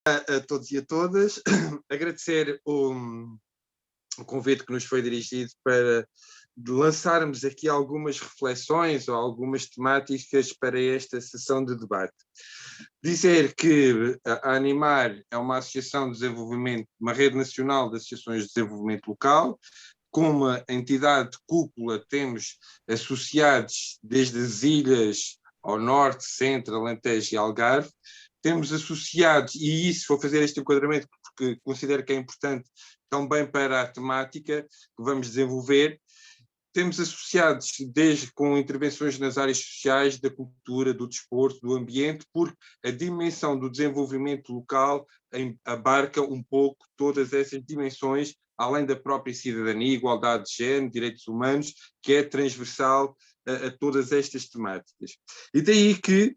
a todos e a todas. Agradecer o convite que nos foi dirigido para lançarmos aqui algumas reflexões ou algumas temáticas para esta sessão de debate. Dizer que a Animar é uma associação de desenvolvimento, uma rede nacional de associações de desenvolvimento local. Como a entidade cúpula temos associados desde as ilhas ao norte, centro, Alentejo e Algarve. Temos associados, e isso vou fazer este enquadramento porque considero que é importante também para a temática que vamos desenvolver, temos associados desde com intervenções nas áreas sociais, da cultura, do desporto, do ambiente, porque a dimensão do desenvolvimento local abarca um pouco todas essas dimensões, além da própria cidadania, igualdade de género, direitos humanos, que é transversal a todas estas temáticas. E daí que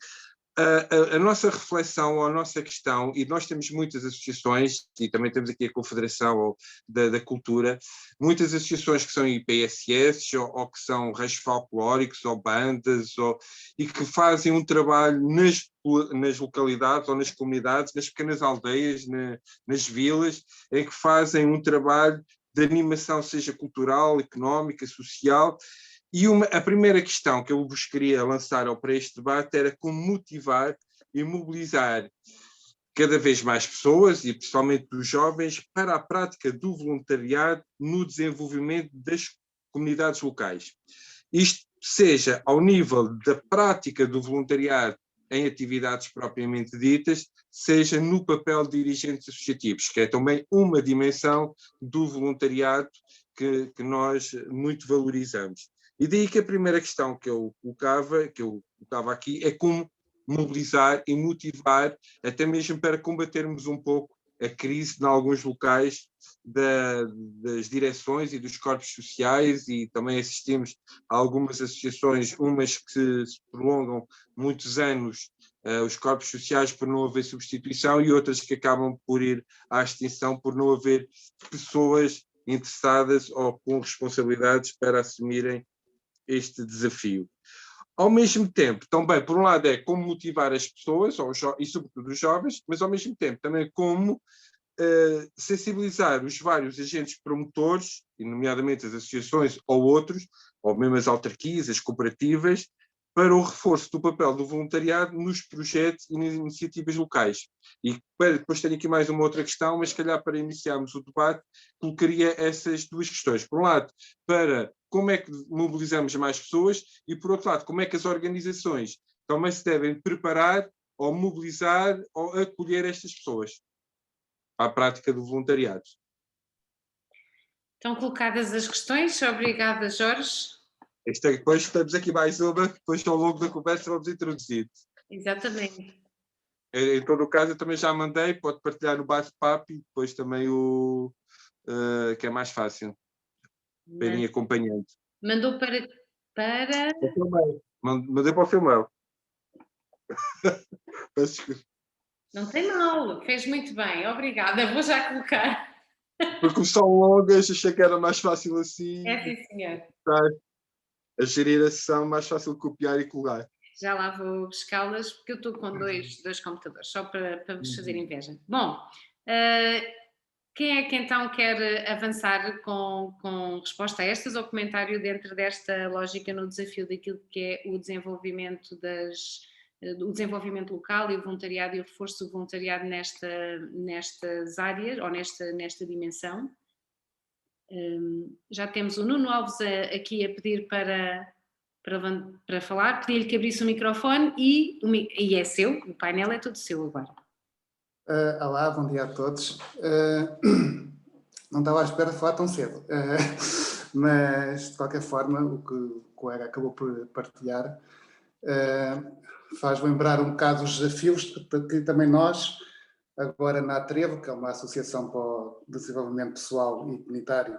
a nossa reflexão, a nossa questão, e nós temos muitas associações, e também temos aqui a Confederação da Cultura, muitas associações que são IPSS, ou que são reis folclóricos, ou bandas, e que fazem um trabalho nas localidades ou nas comunidades, nas pequenas aldeias, nas vilas, em que fazem um trabalho de animação, seja cultural, económica, social. E a primeira questão que eu vos queria lançar para este debate era como motivar e mobilizar cada vez mais pessoas, e principalmente os jovens, para a prática do voluntariado no desenvolvimento das comunidades locais. Isto seja ao nível da prática do voluntariado em atividades propriamente ditas, seja no papel de dirigentes associativos, que é também uma dimensão do voluntariado que nós muito valorizamos. E daí que a primeira questão que eu colocava aqui é como mobilizar e motivar, até mesmo para combatermos um pouco a crise em alguns locais das direções e dos corpos sociais, e também assistimos a algumas associações, umas que se prolongam muitos anos, os corpos sociais, por não haver substituição, e outras que acabam por ir à extinção por não haver pessoas interessadas ou com responsabilidades para assumirem este desafio. Ao mesmo tempo, também, por um lado, é como motivar as pessoas, e sobretudo os jovens, mas ao mesmo tempo também como sensibilizar os vários agentes promotores, e nomeadamente as associações ou outros, ou mesmo as autarquias, as cooperativas, para o reforço do papel do voluntariado nos projetos e nas iniciativas locais. E depois tenho aqui mais uma outra questão, mas se calhar para iniciarmos o debate, colocaria essas duas questões. Por um lado, para como é que mobilizamos mais pessoas, e por outro lado, como é que as organizações também se devem preparar ou mobilizar ou acolher estas pessoas à prática do voluntariado. Estão colocadas as questões. Obrigada, Jorge. Depois temos aqui mais uma, depois ao longo da conversa vamos introduzir. Exatamente. Em todo o caso, eu também já mandei, pode partilhar no bate-papo e depois também que é mais fácil, para irem acompanhando. Mandou para... Mandei para o seu mail. Não tem mal, fez muito bem, obrigada, vou já colocar. Porque são longas, achei que era mais fácil assim. É sim, senhor. A gerir a sessão, mais fácil copiar e colar. Já lá vou buscá-las, porque eu estou com dois computadores, só para vos fazer inveja. Bom, quem é que então quer avançar com resposta a estas, ou comentário dentro desta lógica no desafio daquilo que é o desenvolvimento o desenvolvimento local e o voluntariado e o reforço do voluntariado nestas áreas, ou nesta dimensão? Já temos o Nuno Alves aqui a pedir para falar, pedi-lhe que abrisse o microfone e é seu, o painel é todo seu agora. Olá, bom dia a todos. Não estava à espera de falar tão cedo, mas de qualquer forma o que o colega acabou por partilhar faz lembrar um bocado os desafios que também nós, agora na Atrevo, que é uma associação para o desenvolvimento pessoal e comunitário,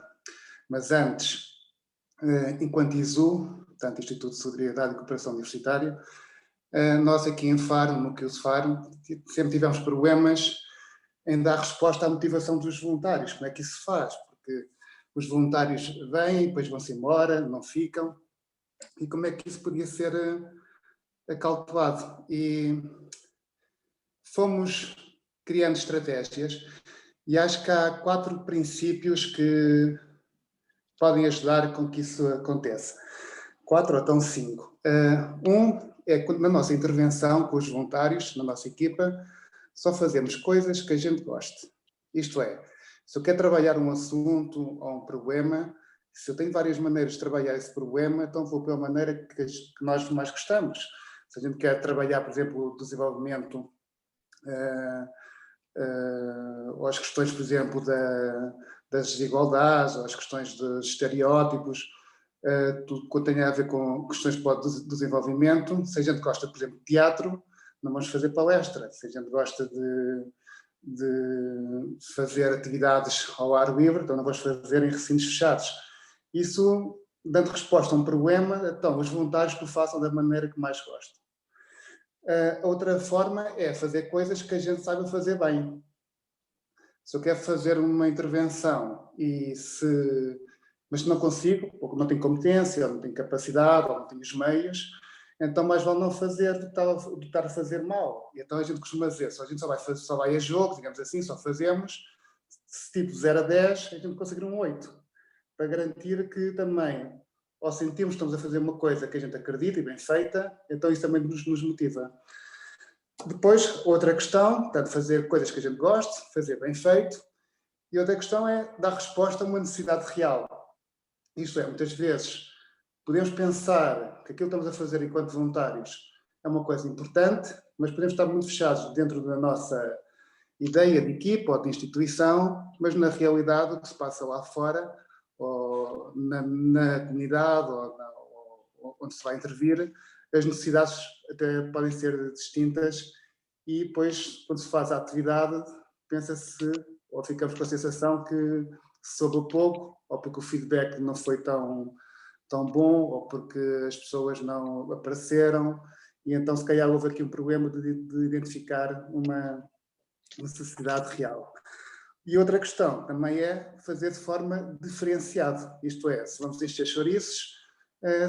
mas antes, enquanto ISU, portanto Instituto de Solidariedade e Cooperação Universitária, nós aqui em Faro, no núcleo de Faro, sempre tivemos problemas em dar resposta à motivação dos voluntários. Como é que isso se faz? Porque os voluntários vêm e depois vão-se embora, não ficam. E como é que isso podia ser acautelado? E fomos criando estratégias, e acho que há 4 princípios que podem ajudar com que isso aconteça. 4 ou então 5. Um é quando na nossa intervenção com os voluntários, na nossa equipa, só fazemos coisas que a gente goste. Isto é, se eu quero trabalhar um assunto ou um problema, se eu tenho várias maneiras de trabalhar esse problema, então vou pela maneira que nós mais gostamos. Se a gente quer trabalhar, por exemplo, o desenvolvimento ou as questões, por exemplo, das desigualdades, ou as questões dos estereótipos, tudo que tem a ver com questões para o desenvolvimento. Se a gente gosta, por exemplo, de teatro, não vamos fazer palestra. Se a gente gosta de fazer atividades ao ar livre, então não vamos fazer em recintos fechados. Isso, dando resposta a um problema, então os voluntários que o façam da maneira que mais gostam. A outra forma é fazer coisas que a gente saiba fazer bem. Se eu quero fazer uma intervenção mas não consigo, ou não tenho competência, ou não tenho capacidade, ou não tenho os meios, então mais vale não fazer do que estar a fazer mal. E então a gente costuma dizer, a gente só vai a jogo, digamos assim, só fazemos, tipo 0 a 10, a gente conseguir um 8, para garantir que também, ao sentirmos que estamos a fazer uma coisa que a gente acredita e bem feita, então isso também nos motiva. Depois, outra questão, portanto, fazer coisas que a gente goste, fazer bem feito, e outra questão é dar resposta a uma necessidade real. Isto é, muitas vezes podemos pensar que aquilo que estamos a fazer enquanto voluntários é uma coisa importante, mas podemos estar muito fechados dentro da nossa ideia de equipa ou de instituição, mas na realidade o que se passa lá fora, ou na comunidade, ou onde se vai intervir, as necessidades até podem ser distintas e depois, quando se faz a atividade, pensa-se, ou ficamos com a sensação que se soube pouco, ou porque o feedback não foi tão bom, ou porque as pessoas não apareceram, e então se calhar houve aqui um problema de identificar uma necessidade real. E outra questão também é fazer de forma diferenciada, isto é, se vamos encher chouriços,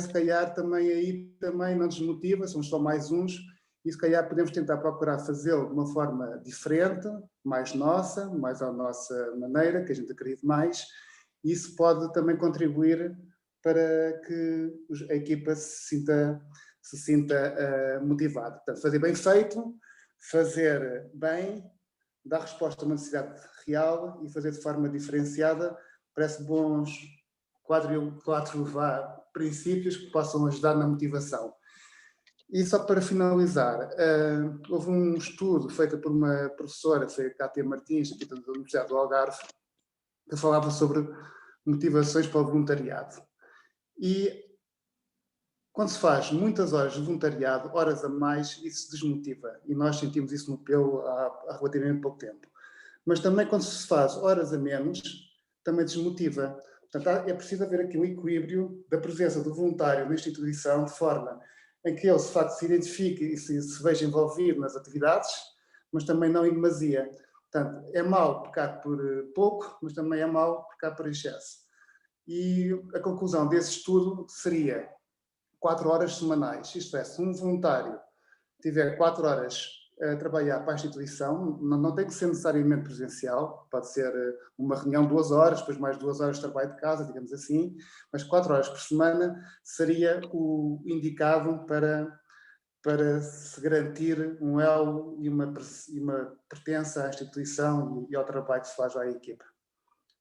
se calhar também não nos motiva, somos só mais uns, e se calhar podemos tentar procurar fazê-lo de uma forma diferente, mais nossa, mais à nossa maneira, que a gente acredite mais, e isso pode também contribuir para que a equipa se sinta motivada. Portanto, fazer bem feito, fazer bem, dar resposta a uma necessidade real e fazer de forma diferenciada, parece bons 4 princípios que possam ajudar na motivação. E só para finalizar, houve um estudo feito por uma professora, foi a Cátia Martins, aqui da Universidade do Algarve, que falava sobre motivações para o voluntariado. E quando se faz muitas horas de voluntariado, horas a mais, isso desmotiva. E nós sentimos isso no pelo há relativamente pouco tempo. Mas também quando se faz horas a menos, também desmotiva. Portanto, é preciso haver aqui um equilíbrio da presença do voluntário na instituição, de forma em que ele, de facto, se identifique e se veja envolvido nas atividades, mas também não em demasia. Portanto, é mau pecar por pouco, mas também é mau pecar por excesso. E a conclusão desse estudo seria 4 horas semanais. Isto é, se um voluntário tiver 4 horas a trabalhar para a instituição, não tem que ser necessariamente presencial, pode ser uma reunião 2 horas, depois mais 2 horas de trabalho de casa, digamos assim, mas 4 horas por semana seria o indicado para se garantir um elo e uma pertença à instituição e ao trabalho que se faz à equipa.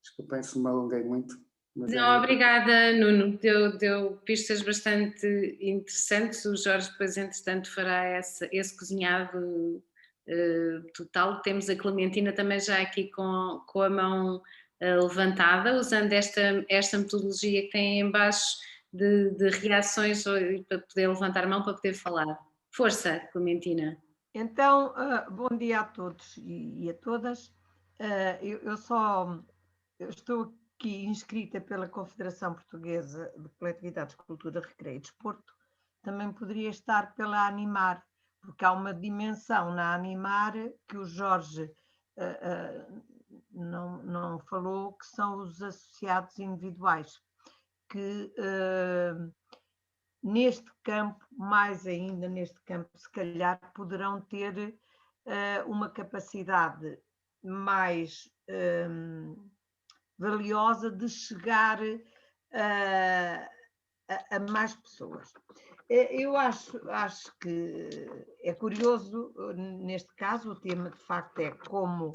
Desculpem se me alonguei muito. Não, obrigada, Nuno. Deu pistas bastante interessantes. O Jorge, depois, entretanto, fará esse cozinhado total. Temos a Clementina também já aqui com a mão levantada, usando esta metodologia que tem em baixo de reações para poder levantar a mão para poder falar. Força, Clementina. Então, bom dia a todos e a todas. Eu estou aqui inscrita pela Confederação Portuguesa de Coletividades de Cultura, Recreio e Desporto. Também poderia estar pela Animar, porque há uma dimensão na Animar que o Jorge não falou, que são os associados individuais, que neste campo, mais ainda neste campo, se calhar poderão ter uma capacidade mais valiosa de chegar a mais pessoas. Eu acho que é curioso, neste caso, o tema de facto é como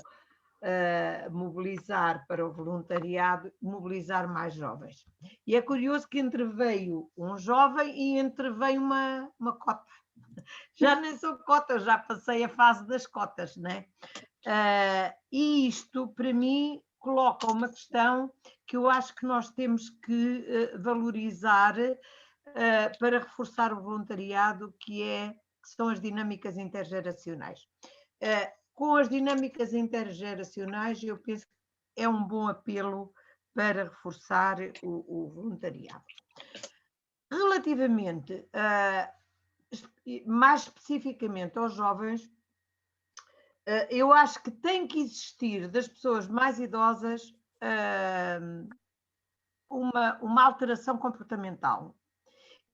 mobilizar para o voluntariado, mobilizar mais jovens. E é curioso que entreveio um jovem e entreveio uma cota. Já nem sou cota, já passei a fase das cotas, né? E isto, para mim, coloca uma questão que eu acho que nós temos que valorizar para reforçar o voluntariado, que são as dinâmicas intergeracionais. Com as dinâmicas intergeracionais, eu penso que é um bom apelo para reforçar o voluntariado. Relativamente, mais especificamente aos jovens, eu acho que tem que existir das pessoas mais idosas uma alteração comportamental.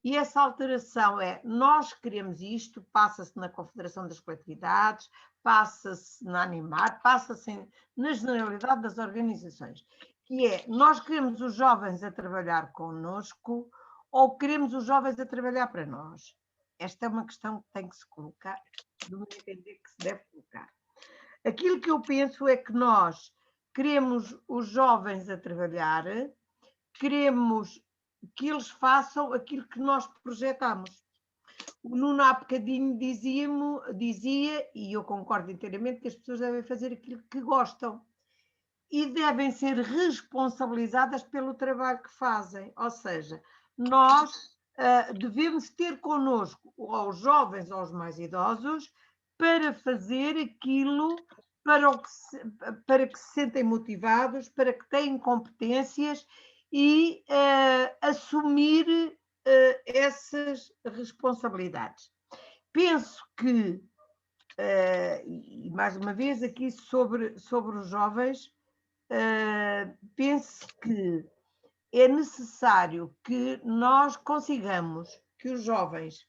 E essa alteração nós queremos isto, passa-se na Confederação das Coletividades, passa-se na Animar, passa-se na generalidade das organizações, que nós queremos os jovens a trabalhar connosco ou queremos os jovens a trabalhar para nós? Esta é uma questão que tem que se colocar, do meu entender que se deve colocar. Aquilo que eu penso é que nós queremos os jovens a trabalhar, queremos que eles façam aquilo que nós projetamos. O Nuno há bocadinho dizia, e eu concordo inteiramente, que as pessoas devem fazer aquilo que gostam e devem ser responsabilizadas pelo trabalho que fazem. Ou seja, nós devemos ter connosco aos jovens, aos mais idosos, para fazer aquilo para que se sentem motivados, para que tenham competências e assumir essas responsabilidades. Penso que, e mais uma vez aqui sobre os jovens, penso que é necessário que nós consigamos que os jovens,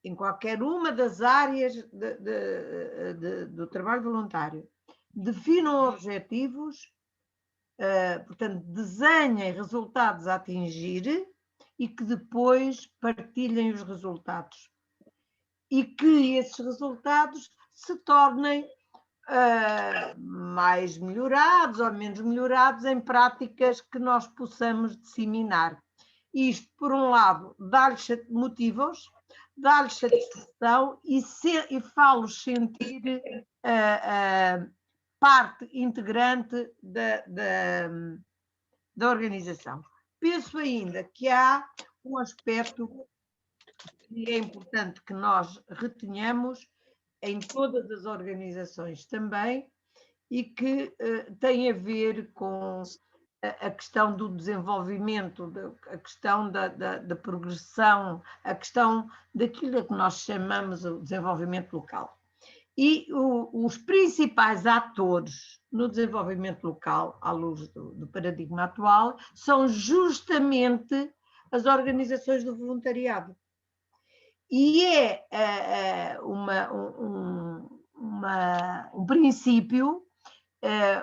em qualquer uma das áreas do trabalho voluntário, definam objetivos, portanto, desenhem resultados a atingir e que depois partilhem os resultados. E que esses resultados se tornem mais melhorados ou menos melhorados em práticas que nós possamos disseminar. Isto, por um lado, motiva-os, dá-lhes satisfação e fá-los sentir parte integrante da organização. Penso ainda que há um aspecto que é importante que nós retenhamos em todas as organizações também e que tem a ver com a questão do desenvolvimento, a questão da progressão, a questão daquilo que nós chamamos de desenvolvimento local. E os principais atores no desenvolvimento local, à luz do paradigma atual, são justamente as organizações do voluntariado. E um princípio,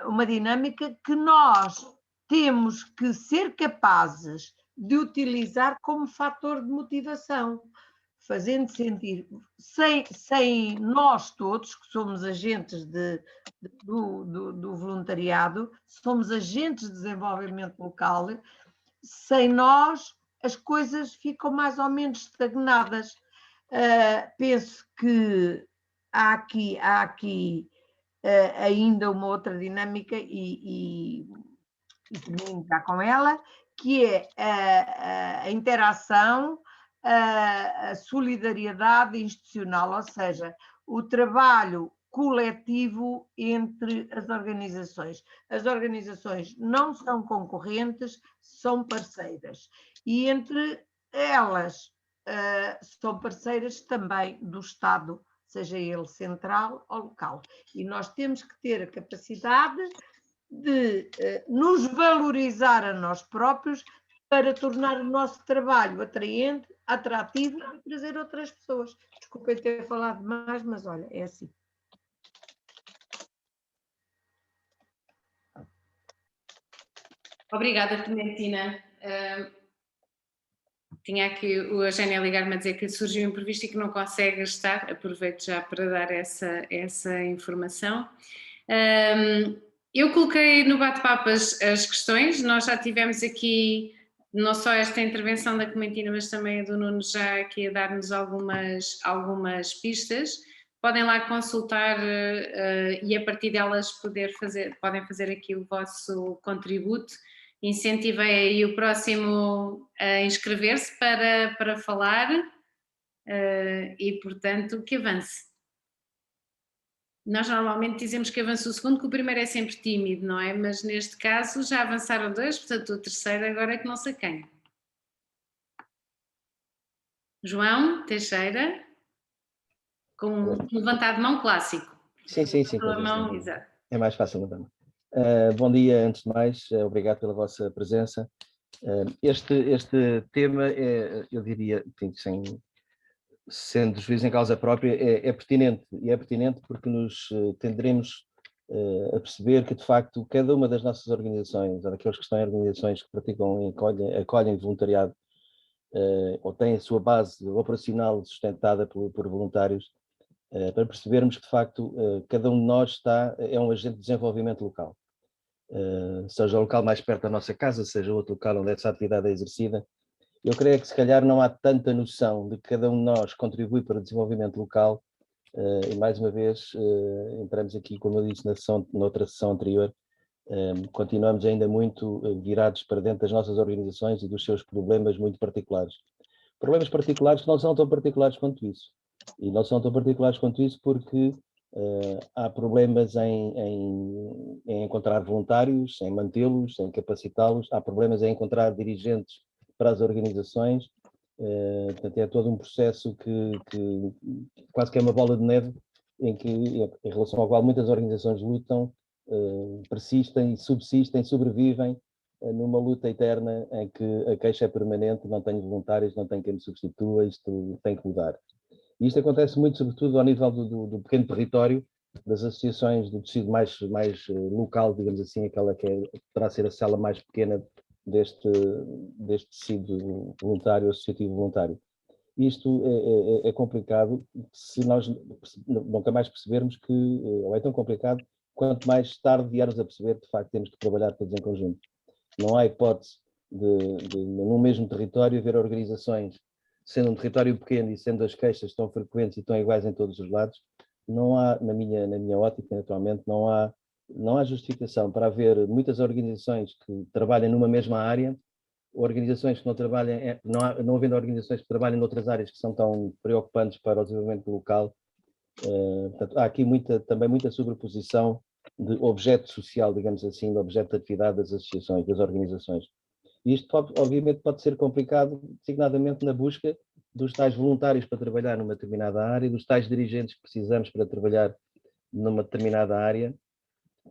uma dinâmica que nós temos que ser capazes de utilizar como fator de motivação, fazendo sentir, sem nós todos, que somos agentes do voluntariado, somos agentes de desenvolvimento local, sem nós as coisas ficam mais ou menos estagnadas. Penso que há aqui ainda uma outra dinâmica e termino já com ela, que é a interação, a solidariedade institucional, ou seja, o trabalho coletivo entre as organizações. As organizações não são concorrentes, são parceiras. E entre elas são parceiras também do Estado, seja ele central ou local. E nós temos que ter a capacidade de nos valorizar a nós próprios para tornar o nosso trabalho atraente, atrativo e trazer outras pessoas. Desculpem ter falado demais, mas olha, é assim. Obrigada, Clementina. Tinha aqui o Eugénio a ligar-me a dizer que surgiu um imprevisto e que não consegue estar. Aproveito já para dar essa informação. Eu coloquei no bate-papo as questões. Nós já tivemos aqui não só esta intervenção da Clementina, mas também a do Nuno já aqui a dar-nos algumas pistas. Podem lá consultar e a partir delas podem fazer aqui o vosso contributo. Incentivei aí o próximo a inscrever-se para falar e, portanto, que avance. Nós normalmente dizemos que avança o segundo, que o primeiro é sempre tímido, não é? Mas neste caso já avançaram 2, portanto o terceiro agora é que não sei quem. João Teixeira, com um levantado de mão clássico. Sim. Mão, exato. É mais fácil, não é? Bom dia, antes de mais, obrigado pela vossa presença. Este tema, eu diria, sendo juiz em causa própria, é pertinente, e é pertinente porque nos tenderemos a perceber que, de facto, cada uma das nossas organizações, ou daqueles que estão em organizações que praticam e acolhem voluntariado, ou têm a sua base operacional sustentada por voluntários, para percebermos que, de facto, cada um de nós é um agente de desenvolvimento local. Seja o local mais perto da nossa casa, seja outro local onde essa atividade é exercida. Eu creio que, se calhar, não há tanta noção de que cada um de nós contribui para o desenvolvimento local, e, mais uma vez, entramos aqui, como eu disse noutra sessão anterior, continuamos ainda muito virados para dentro das nossas organizações e dos seus problemas muito particulares. Problemas particulares que não são tão particulares quanto isso. E não são tão particulares quanto isso porque há problemas em encontrar voluntários, em mantê-los, em capacitá-los, há problemas em encontrar dirigentes para as organizações, portanto é todo um processo que quase que é uma bola de neve em relação ao qual muitas organizações lutam, persistem, subsistem, sobrevivem numa luta eterna em que a queixa é permanente, não tenho voluntários, não tenho quem me substitua, isto tem que mudar. E isto acontece muito, sobretudo, ao nível do pequeno território, das associações do tecido mais local, digamos assim, aquela que poderá ser a cela mais pequena deste tecido voluntário, associativo voluntário. Isto é complicado se nós nunca mais percebermos que, ou é tão complicado, quanto mais tarde viermos a perceber que, de facto, temos que trabalhar todos em conjunto. Não há hipótese de no mesmo território, haver organizações, sendo um território pequeno e sendo as queixas tão frequentes e tão iguais em todos os lados, não há, na minha ótica, naturalmente, não há justificação para haver muitas organizações que trabalhem numa mesma área, organizações que não trabalhem, não havendo organizações que trabalhem noutras áreas que são tão preocupantes para o desenvolvimento local. Portanto, há aqui também muita sobreposição de objeto social, digamos assim, de objeto de atividade das associações, das organizações. E isto, obviamente, pode ser complicado, designadamente na busca dos tais voluntários para trabalhar numa determinada área, dos tais dirigentes que precisamos para trabalhar numa determinada área,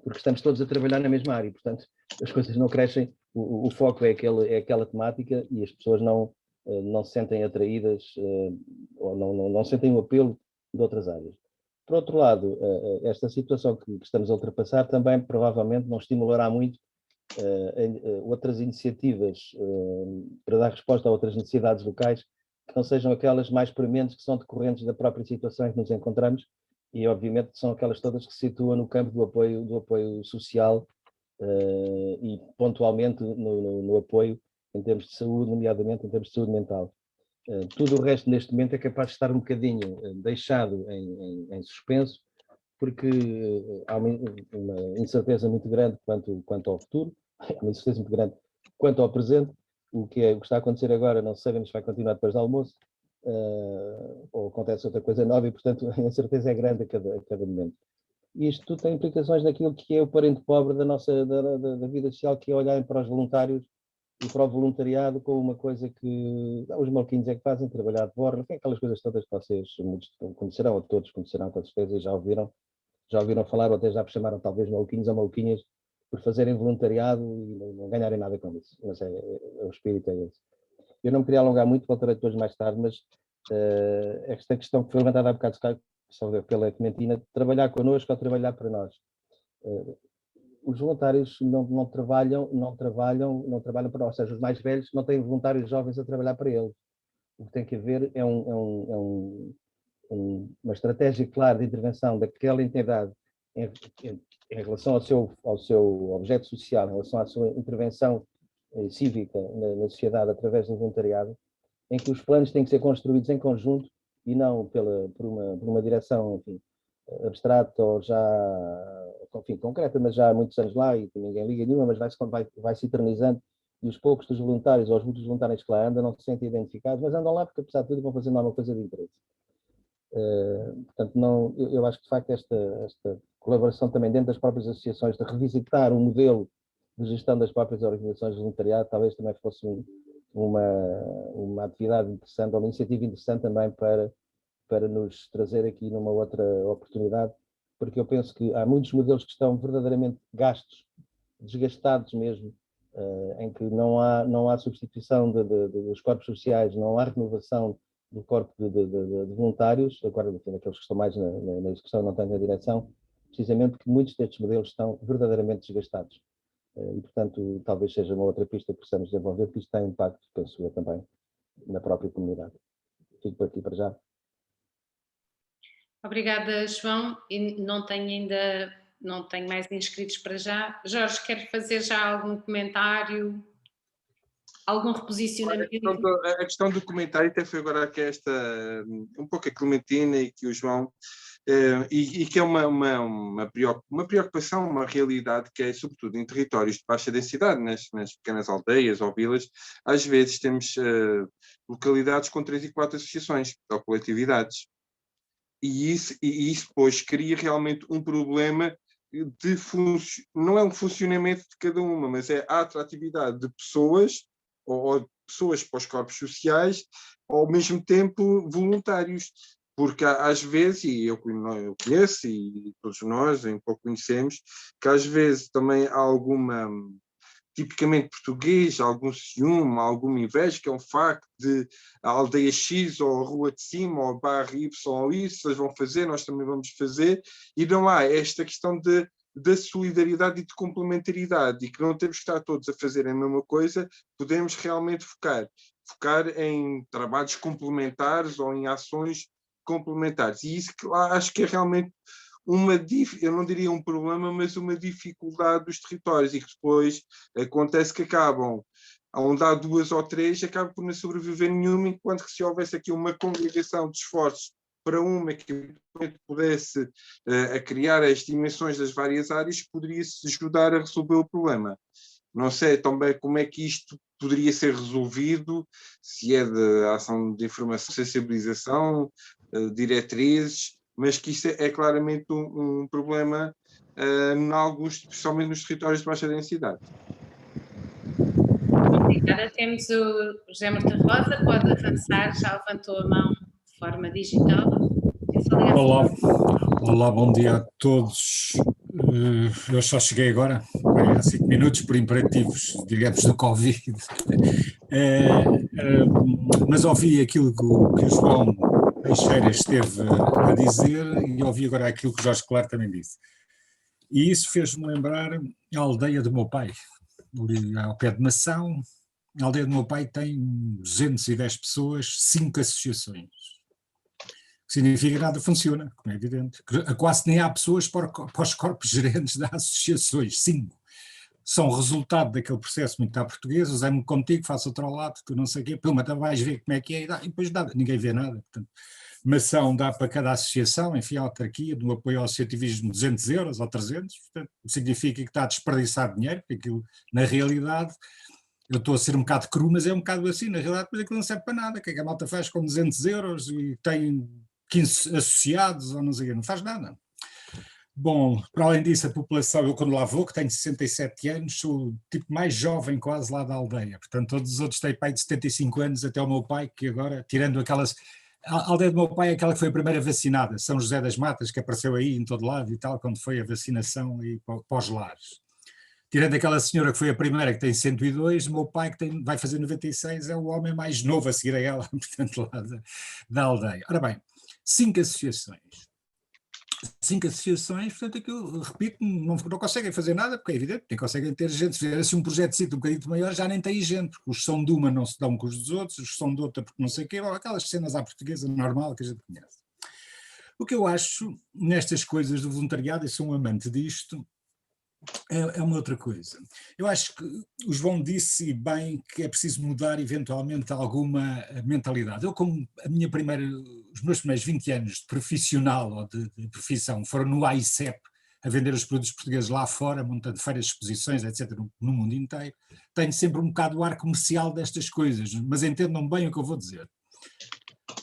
porque estamos todos a trabalhar na mesma área, portanto, as coisas não crescem, o foco é aquela temática e as pessoas não se sentem atraídas ou não sentem o apelo de outras áreas. Por outro lado, esta situação que estamos a ultrapassar também provavelmente não estimulará muito outras iniciativas para dar resposta a outras necessidades locais que não sejam aquelas mais prementes que são decorrentes da própria situação em que nos encontramos e, obviamente, são aquelas todas que se situam no campo do apoio social e, pontualmente, no apoio em termos de saúde, nomeadamente em termos de saúde mental. Tudo o resto, neste momento, é capaz de estar um bocadinho deixado em suspenso, porque há uma incerteza muito grande quanto ao futuro, uma incerteza muito grande quanto ao presente. O que está a acontecer agora não sabemos se vai continuar depois do almoço, ou acontece outra coisa nova, e, portanto, a incerteza é grande a cada momento. E isto tudo tem implicações naquilo que é o parente pobre da vida social, que é olharem para os voluntários e para o voluntariado como uma coisa que os maluquinhos é que fazem, trabalhar de borla, aquelas coisas todas que vocês conhecerão, ou todos conhecerão com certeza, e já ouviram falar, ou até já chamaram talvez maluquinhos ou maluquinhas por fazerem voluntariado e não ganharem nada com isso, mas o espírito é esse. Eu não me queria alongar muito, voltarei depois mais tarde, mas esta questão que foi levantada há bocado pela Clementina, trabalhar connosco ou trabalhar para nós. os voluntários não trabalham para nós, ou seja, os mais velhos não têm voluntários jovens a trabalhar para eles. O que tem que haver é uma estratégia clara de intervenção daquela entidade em relação ao seu objeto social, em relação à sua intervenção cívica na sociedade através do voluntariado, em que os planos têm que ser construídos em conjunto e não por uma direção, enfim, abstrata ou já, enfim, concreta, mas já há muitos anos lá e ninguém liga nenhuma, mas vai se eternizando, e os poucos dos voluntários ou os muitos voluntários que lá andam não se sentem identificados, mas andam lá porque, apesar de tudo, vão fazendo alguma coisa de interesse. Portanto, eu acho que, de facto, esta colaboração também dentro das próprias associações, de revisitar o modelo de gestão das próprias organizações de voluntariado, talvez também fosse uma atividade interessante, ou uma iniciativa interessante também para nos trazer aqui numa outra oportunidade, porque eu penso que há muitos modelos que estão verdadeiramente gastos, desgastados mesmo, em que não há substituição dos corpos sociais, não há renovação do corpo de voluntários, agora aqueles que estão mais na execução não têm na direção, precisamente porque muitos destes modelos estão verdadeiramente desgastados. E, portanto, talvez seja uma outra pista que possamos desenvolver, que isto tem impacto, penso eu, também na própria comunidade. Fico por aqui para já. Obrigada, João. E não tenho mais inscritos para já. Jorge, quer fazer já algum comentário? Algum reposicionamento? A questão do comentário até foi agora que um pouco a Clementina e que o João, e que é uma preocupação, uma realidade que é, sobretudo, em territórios de baixa densidade, nas pequenas aldeias ou vilas, às vezes temos localidades com 3 e 4 associações ou coletividades. E isso depois cria realmente um problema não é um funcionamento de cada uma, mas é a atratividade de pessoas ou pessoas para os corpos sociais, ao mesmo tempo voluntários, porque às vezes, e eu conheço e todos nós um pouco conhecemos, que às vezes também há alguma, tipicamente português, algum ciúme, alguma inveja, que é um facto de a aldeia X ou a rua de cima ou a barra Y ou isso, eles vão fazer, nós também vamos fazer, e não há esta questão da solidariedade e de complementaridade, e que não temos que estar todos a fazer a mesma coisa, podemos realmente focar em trabalhos complementares ou em ações complementares. E isso que lá acho que é realmente eu não diria um problema, mas uma dificuldade dos territórios, e que depois acontece que acabam, onde há 2 ou 3, acaba por não sobreviver nenhuma, enquanto que se houvesse aqui uma congregação de esforços para uma que pudesse a criar as dimensões das várias áreas, poderia-se ajudar a resolver o problema. Não sei também como é que isto poderia ser resolvido, se é de ação de informação, sensibilização, diretrizes, mas que isto é claramente um problema, especialmente nos territórios de baixa densidade. Obrigada. Temos o José Marta Rosa, pode avançar, já levantou a mão de forma digital. Olá, bom dia a todos. Eu só cheguei agora, há 5 minutos, por imperativos, digamos, do Covid. Mas ouvi aquilo que o João Teixeira esteve a dizer e ouvi agora aquilo que o Jorge Claro também disse. E isso fez-me lembrar a aldeia do meu pai, ali ao pé de Mação. A aldeia do meu pai tem 210 pessoas, 5 associações. Significa que nada funciona, como é evidente. Quase nem há pessoas para os corpos gerentes das associações, 5. São resultado daquele processo muito à portuguesa, usei-me contigo, faço outro lado, tu não sei o quê, puma, então vais ver como é que é, e depois nada, ninguém vê nada. Portanto, mação dá para cada associação, enfim, a autarquia, do apoio ao associativismo 200 euros ou 300, portanto, significa que está a desperdiçar dinheiro, porque aquilo, na realidade, eu estou a ser um bocado cru, mas é um bocado assim, na realidade, depois aquilo não serve para nada, o que é que a malta faz com 200 euros e tem 15 associados ou não sei o quê, não faz nada. Bom, para além disso, a população, eu quando lá vou, que tenho 67 anos, sou o tipo mais jovem quase lá da aldeia, portanto todos os outros têm pai de 75 anos, até o meu pai, que agora, tirando aquelas, a aldeia do meu pai é aquela que foi a primeira vacinada, São José das Matas, que apareceu aí em todo lado e tal, quando foi a vacinação aí para os lares. Tirando aquela senhora que foi a primeira, que tem 102, o meu pai, que vai fazer 96, é o homem mais novo a seguir a ela, portanto lá da aldeia. Ora bem, 5 associações. 5 associações, portanto, aquilo, repito, não conseguem fazer nada, porque é evidente, nem conseguem ter gente. Se fizer assim um projeto um bocadinho maior, já nem tem gente, porque os som de uma não se dão com os dos outros, os som de outra porque não sei o quê, aquelas cenas à portuguesa normal que a gente conhece. O que eu acho nestas coisas do voluntariado, e sou um amante disto, é uma outra coisa. Eu acho que o João disse bem que é preciso mudar eventualmente alguma mentalidade. Eu, como os meus primeiros 20 anos de profissional ou de profissão foram no AICEP, a vender os produtos portugueses lá fora, montando feiras, exposições, etc., no mundo inteiro, tenho sempre um bocado o ar comercial destas coisas, mas entendam bem o que eu vou dizer.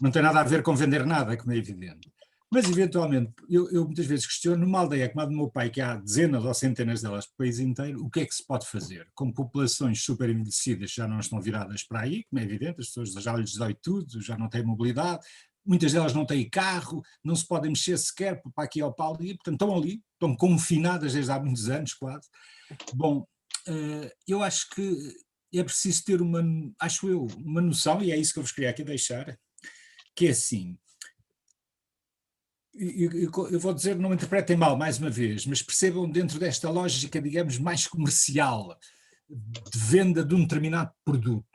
Não tem nada a ver com vender nada, como é evidente. Mas, eventualmente, eu muitas vezes questiono, numa aldeia como a do meu pai, que há dezenas ou centenas delas pelo país inteiro, o que é que se pode fazer? Com populações super envelhecidas já não estão viradas para aí, como é evidente, as pessoas já lhes dói tudo, já não têm mobilidade, muitas delas não têm carro, não se podem mexer sequer para aqui ou para ali, portanto estão ali, estão confinadas desde há muitos anos quase. Bom, eu acho que é preciso ter uma noção, e é isso que eu vos queria aqui deixar, que é assim... Eu vou dizer, não me interpretem mal mais uma vez, mas percebam dentro desta lógica, digamos, mais comercial, de venda de um determinado produto,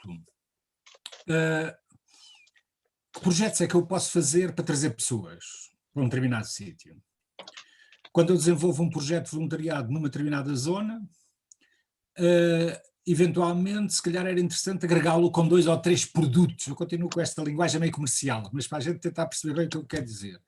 que projetos é que eu posso fazer para trazer pessoas para um determinado sítio? Quando eu desenvolvo um projeto de voluntariado numa determinada zona, eventualmente, se calhar era interessante agregá-lo com 2 ou 3 produtos. Eu continuo com esta linguagem meio comercial, mas para a gente tentar perceber bem o que eu quero dizer.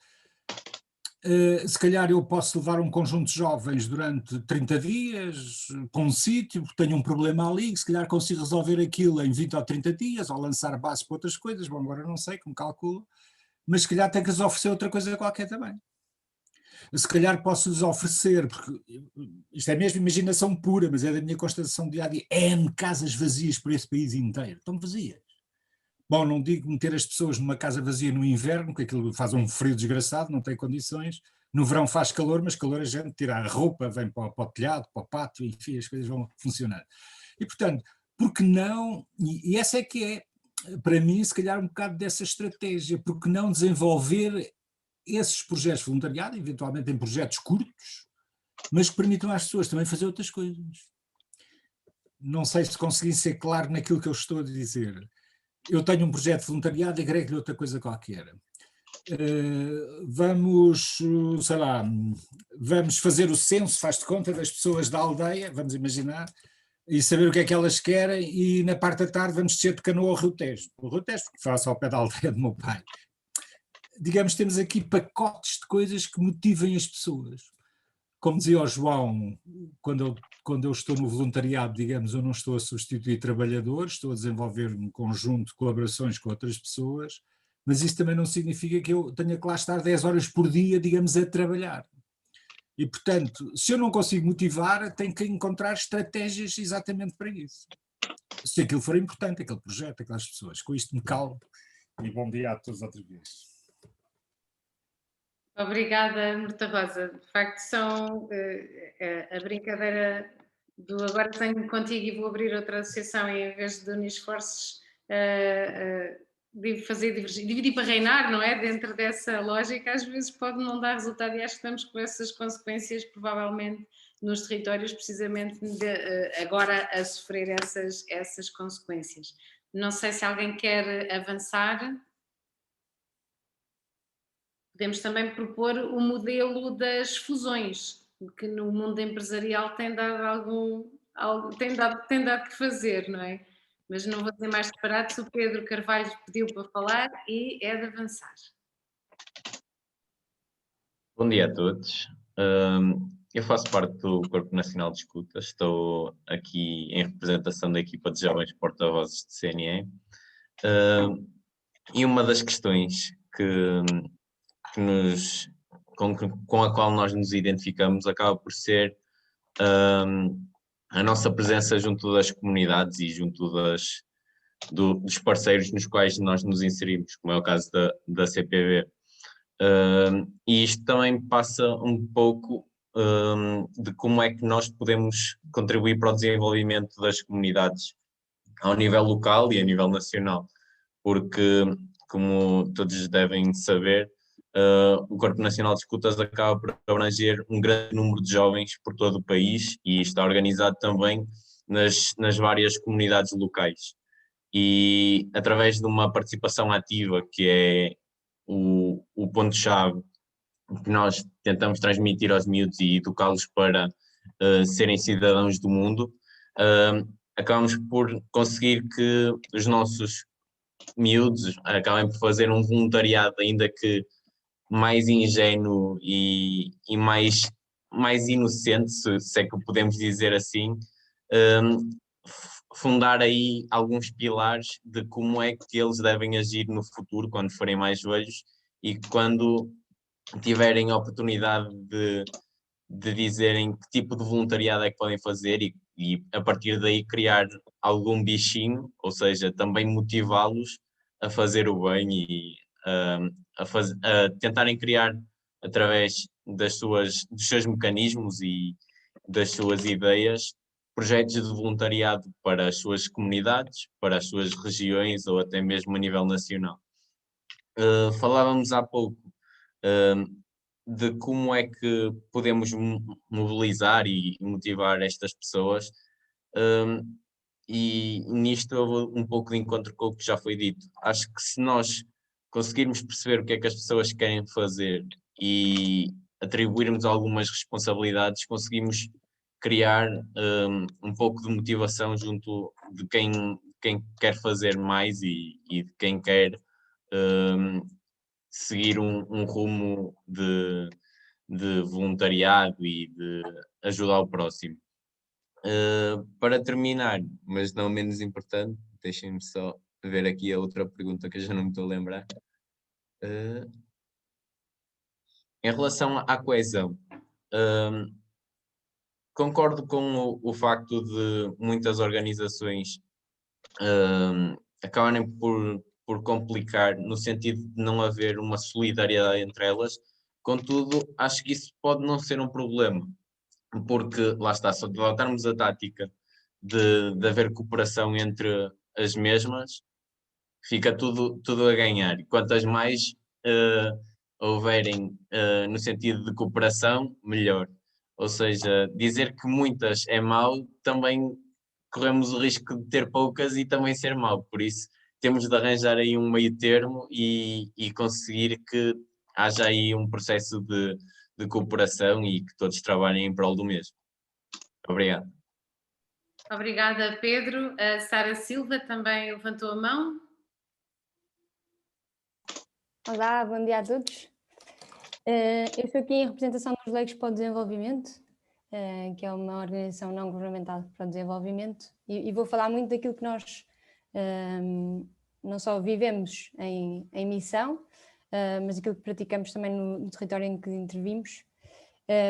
Se calhar eu posso levar um conjunto de jovens durante 30 dias para um sítio, porque tenho um problema ali, se calhar consigo resolver aquilo em 20 ou 30 dias, ou lançar bases para outras coisas, bom, agora não sei, como calculo, mas se calhar tenho que lhes oferecer outra coisa qualquer também. Se calhar posso-lhes oferecer, porque isto é mesmo imaginação pura, mas é da minha constatação diária, N casas vazias por esse país inteiro, estão vazias. Bom, não digo meter as pessoas numa casa vazia no inverno, porque aquilo faz um frio desgraçado, não tem condições. No verão faz calor, mas calor a gente tira a roupa, vem para o telhado, para o pátio, enfim, as coisas vão funcionar. E, portanto, porque não, e essa é que é, para mim, se calhar um bocado dessa estratégia, porque não desenvolver esses projetos de voluntariado, eventualmente em projetos curtos, mas que permitam às pessoas também fazer outras coisas. Não sei se consegui ser claro naquilo que eu estou a dizer. Eu tenho um projeto de voluntariado e agrego-lhe outra coisa qualquer. Vamos, sei lá, vamos fazer o censo, faz-te conta, das pessoas da aldeia, vamos imaginar, e saber o que é que elas querem, e na parte da tarde vamos descer de canoa ao Rio Tejo. O Rio Tejo, porque faço ao pé da aldeia do meu pai. Digamos, temos aqui pacotes de coisas que motivem as pessoas. Como dizia o João, quando eu estou no voluntariado, digamos, eu não estou a substituir trabalhadores, estou a desenvolver um conjunto de colaborações com outras pessoas, mas isso também não significa que eu tenha que lá estar 10 horas por dia, digamos, a trabalhar. E, portanto, se eu não consigo motivar, tenho que encontrar estratégias exatamente para isso. Se aquilo for importante, aquele projeto, aquelas pessoas. Com isto me calo e bom dia a todos outra vez. Obrigada, Marta Rosa. De facto, são a brincadeira do agora tenho contigo e vou abrir outra associação e em vez de unir esforços, fazer dividir para reinar, não é? Dentro dessa lógica, às vezes pode não dar resultado e acho que estamos com essas consequências provavelmente nos territórios, precisamente agora a sofrer essas consequências. Não sei se alguém quer avançar. Podemos também propor o modelo das fusões, que no mundo empresarial tem dado tem dado que fazer, não é? Mas não vou dizer mais disparate, se o Pedro Carvalho pediu para falar e é de avançar. Bom dia a todos. Eu faço parte do Corpo Nacional de Escuta, estou aqui em representação da equipa de jovens porta-vozes de CNE. E uma das questões com a qual nós nos identificamos acaba por ser a nossa presença junto das comunidades e junto dos parceiros nos quais nós nos inserimos, como é o caso da CPV. E isto também passa um pouco de como é que nós podemos contribuir para o desenvolvimento das comunidades ao nível local e a nível nacional, porque, como todos devem saber, o Corpo Nacional de Escutas acaba por abranger um grande número de jovens por todo o país e está organizado também nas várias comunidades locais. E através de uma participação ativa, que é o ponto-chave que nós tentamos transmitir aos miúdos e educá-los para serem cidadãos do mundo, acabamos por conseguir que os nossos miúdos acabem por fazer um voluntariado, ainda que mais ingênuo e mais inocente, se é que podemos dizer assim, fundar aí alguns pilares de como é que eles devem agir no futuro, quando forem mais velhos e quando tiverem a oportunidade de dizerem que tipo de voluntariado é que podem fazer e a partir daí criar algum bichinho, ou seja, também motivá-los a fazer o bem e a tentarem criar através dos seus mecanismos e das suas ideias projetos de voluntariado para as suas comunidades, para as suas regiões ou até mesmo a nível nacional. Falávamos há pouco de como é que podemos mobilizar e motivar estas pessoas, e nisto eu vou um pouco de encontro com o que já foi dito. Acho que se nós conseguirmos perceber o que é que as pessoas querem fazer e atribuirmos algumas responsabilidades, conseguimos criar um pouco de motivação junto de quem quer fazer mais e de quem quer seguir um rumo de voluntariado e de ajudar o próximo. Para terminar, mas não menos importante, deixem-me só ver aqui a outra pergunta que eu já não me estou a lembrar. Em relação à coesão, concordo com o facto de muitas organizações acabarem por complicar, no sentido de não haver uma solidariedade entre elas. Contudo, acho que isso pode não ser um problema, porque, lá está, se adotarmos a tática de haver cooperação entre as mesmas, fica tudo a ganhar. E quantas mais houverem no sentido de cooperação, melhor. Ou seja, dizer que muitas é mau, também corremos o risco de ter poucas e também ser mau. Por isso, temos de arranjar aí um meio termo e conseguir que haja aí um processo de cooperação e que todos trabalhem em prol do mesmo. Obrigado. Obrigada, Pedro. A Sara Silva também levantou a mão. Olá, bom dia a todos. Eu estou aqui em representação dos Leigos para o Desenvolvimento, que é uma organização não governamental para o desenvolvimento, e vou falar muito daquilo que nós não só vivemos em missão, mas aquilo que praticamos também no território em que intervimos.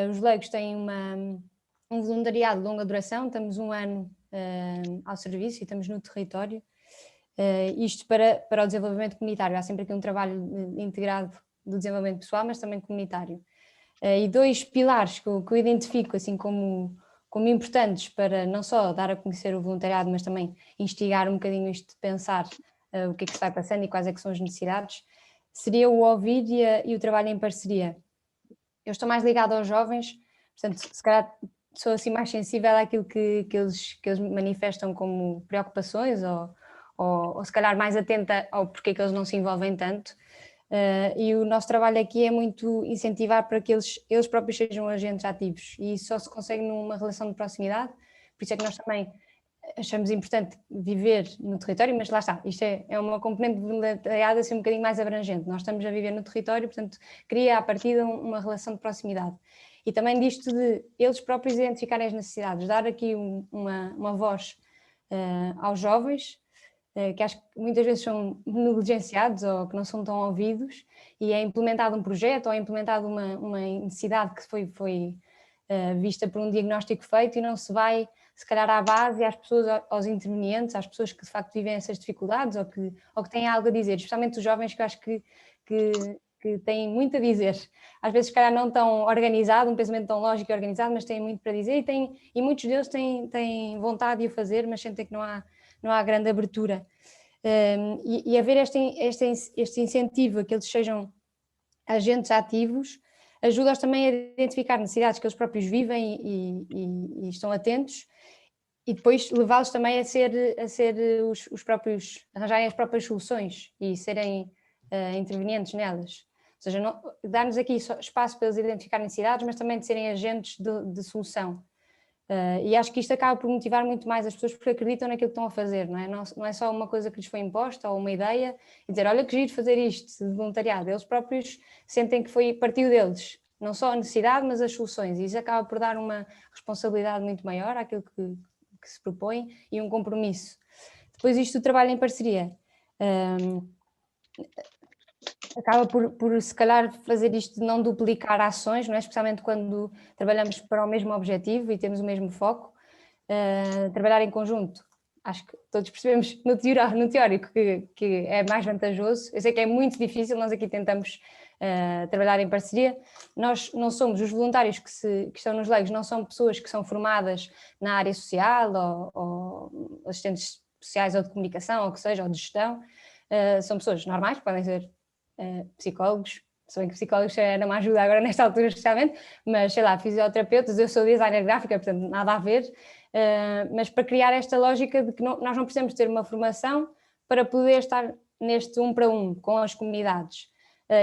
Os Leigos têm um voluntariado de longa duração, estamos um ano ao serviço e estamos no território. Isto para o desenvolvimento comunitário, há sempre aqui um trabalho integrado do desenvolvimento pessoal, mas também comunitário. E dois pilares que eu identifico assim como importantes para não só dar a conhecer o voluntariado, mas também instigar um bocadinho isto de pensar o que é que se vai passando e quais é que são as necessidades, seria o ouvir e o trabalho em parceria. Eu estou mais ligada aos jovens, portanto, se calhar sou assim mais sensível àquilo que eles manifestam como preocupações ou se calhar mais atenta ao porquê que eles não se envolvem tanto. E o nosso trabalho aqui é muito incentivar para que eles próprios sejam agentes ativos, e isso só se consegue numa relação de proximidade. Por isso é que nós também achamos importante viver no território, mas lá está, isto é uma componente de voluntariado assim um bocadinho mais abrangente. Nós estamos a viver no território, portanto cria a partir de uma relação de proximidade. E também disto de eles próprios identificarem as necessidades, dar aqui uma voz aos jovens, que acho que muitas vezes são negligenciados ou que não são tão ouvidos, e é implementado um projeto ou é implementada uma necessidade que foi vista por um diagnóstico feito e não se vai, se calhar, à base, às pessoas, aos intervenientes, às pessoas que de facto vivem essas dificuldades ou que têm algo a dizer, especialmente os jovens, que eu acho que têm muito a dizer. Às vezes, se calhar, não tão organizado, um pensamento tão lógico e organizado, mas têm muito para dizer e muitos deles têm vontade de o fazer, mas sentem que não há grande abertura. E haver este incentivo a que eles sejam agentes ativos, ajuda-os também a identificar necessidades que eles próprios vivem e estão atentos, e depois levá-los também a ser os próprios, arranjarem as próprias soluções e serem intervenientes nelas. Ou seja, dar-nos aqui espaço para eles identificarem necessidades, mas também de serem agentes de solução. E acho que isto acaba por motivar muito mais as pessoas porque acreditam naquilo que estão a fazer, não é? Não é só uma coisa que lhes foi imposta ou uma ideia e dizer, olha que giro fazer isto de voluntariado. Eles próprios sentem que partiu deles, não só a necessidade, mas as soluções. E isso acaba por dar uma responsabilidade muito maior àquilo que se propõe e um compromisso. Depois isto do trabalho em parceria. Acaba por se calhar fazer isto de não duplicar ações, não é? Especialmente quando trabalhamos para o mesmo objetivo e temos o mesmo foco, trabalhar em conjunto. Acho que todos percebemos no teórico que é mais vantajoso. Eu sei que é muito difícil, nós aqui tentamos trabalhar em parceria. Nós não somos, os voluntários que estão nos leigos não são pessoas que são formadas na área social ou assistentes sociais ou de comunicação, ou o que seja, ou de gestão. São pessoas normais, podem ser psicólogos, se bem que psicólogos era uma ajuda agora nesta altura especialmente, mas sei lá, fisioterapeutas, eu sou designer gráfica, portanto nada a ver, mas para criar esta lógica de que nós não precisamos ter uma formação para poder estar neste 1 para 1 com as comunidades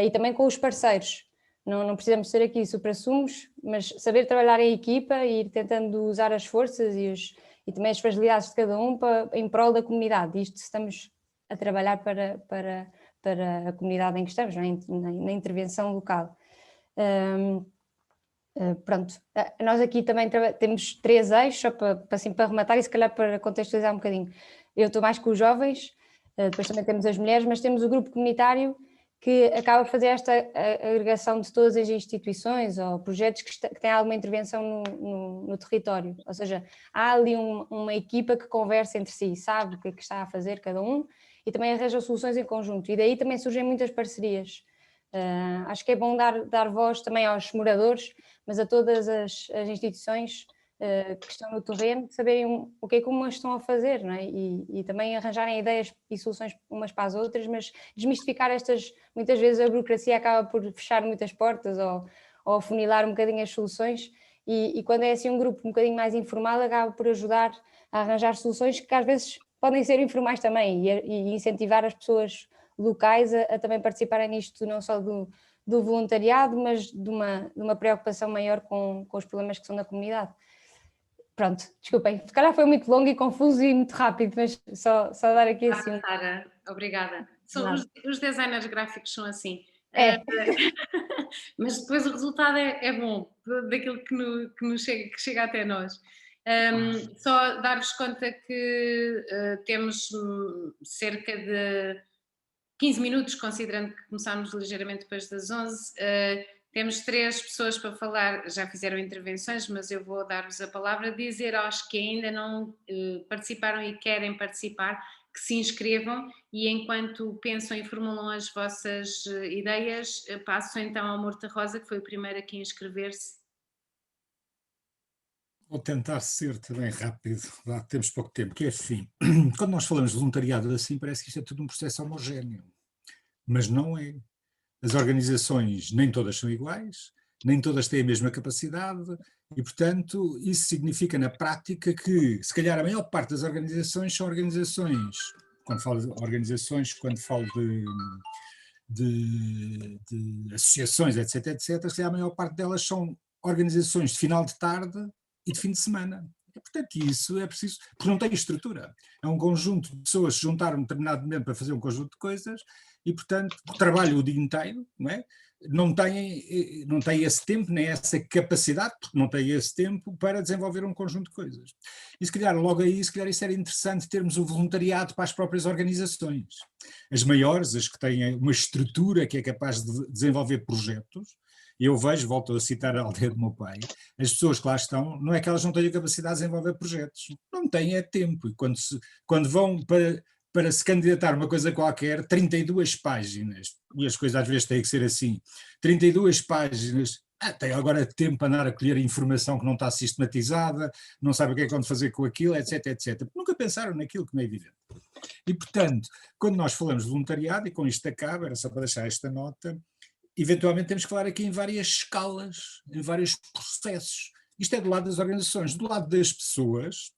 e também com os parceiros. Não precisamos ser aqui supra-sumos, mas saber trabalhar em equipa e ir tentando usar as forças e também as fragilidades de cada um em prol da comunidade. Isto estamos a trabalhar para a comunidade em que estamos, na intervenção local. Pronto, nós aqui também temos 3 eixos, só para arrematar e se calhar para contextualizar um bocadinho. Eu estou mais com os jovens, depois também temos as mulheres, mas temos o grupo comunitário que acaba por fazer esta agregação de todas as instituições ou projetos que têm alguma intervenção no território. Ou seja, há ali uma equipa que conversa entre si, sabe o que é que está a fazer cada um, e também arranja soluções em conjunto, e daí também surgem muitas parcerias. Acho que é bom dar voz também aos moradores, mas a todas as instituições que estão no terreno, saberem o que é que umas estão a fazer, não é? E também arranjarem ideias e soluções umas para as outras, mas desmistificar muitas vezes a burocracia acaba por fechar muitas portas ou afunilar um bocadinho as soluções, e quando é assim um grupo um bocadinho mais informal, acaba por ajudar a arranjar soluções que às vezes podem ser informais também e incentivar as pessoas locais a também participarem nisto, não só do voluntariado, mas de uma preocupação maior com os problemas que são da comunidade. Pronto, desculpem, se calhar foi muito longo e confuso e muito rápido, mas só dar aqui assim. Sara, obrigada. Os designers gráficos são assim. Mas depois o resultado é bom, daquilo que chega até nós. Só dar-vos conta que temos cerca de 15 minutos, considerando que começámos ligeiramente depois das 11. Temos 3 pessoas para falar, já fizeram intervenções, mas eu vou dar-vos a palavra, dizer aos que ainda não participaram e querem participar, que se inscrevam, e enquanto pensam e formulam as vossas ideias, passo então ao Murta Rosa, que foi o primeiro aqui a inscrever-se. Vou tentar ser também rápido, temos pouco tempo, que é assim, quando nós falamos de voluntariado assim, parece que isto é tudo um processo homogéneo, mas não é. As organizações nem todas são iguais, nem todas têm a mesma capacidade e, portanto, isso significa na prática que, se calhar, a maior parte das organizações são organizações, quando falo de organizações, quando falo de associações, etc., se calhar a maior parte delas são organizações de final de tarde e de fim de semana. E, portanto, isso é preciso, porque não tem estrutura. É um conjunto de pessoas que se juntaram um determinado momento para fazer um conjunto de coisas e, portanto, trabalham o dia inteiro, não é? Não têm esse tempo, nem essa capacidade, porque não têm esse tempo para desenvolver um conjunto de coisas. E se calhar logo aí, se calhar isso era interessante termos o voluntariado para as próprias organizações. As maiores, as que têm uma estrutura que é capaz de desenvolver projetos. Eu vejo, volto a citar a aldeia do meu pai, as pessoas que lá estão, não é que elas não tenham capacidade de desenvolver projetos, não têm é tempo, e quando vão para se candidatar a uma coisa qualquer, 32 páginas, e as coisas às vezes têm que ser assim, 32 páginas, tem agora tempo para andar a colher informação que não está sistematizada, não sabe o que é que vão fazer com aquilo, etc, etc. Nunca pensaram naquilo, que não é evidente. E, portanto, quando nós falamos de voluntariado, e com isto acaba, era só para deixar esta nota, eventualmente temos que falar aqui em várias escalas, em vários processos. Isto é do lado das organizações. Do lado das pessoas,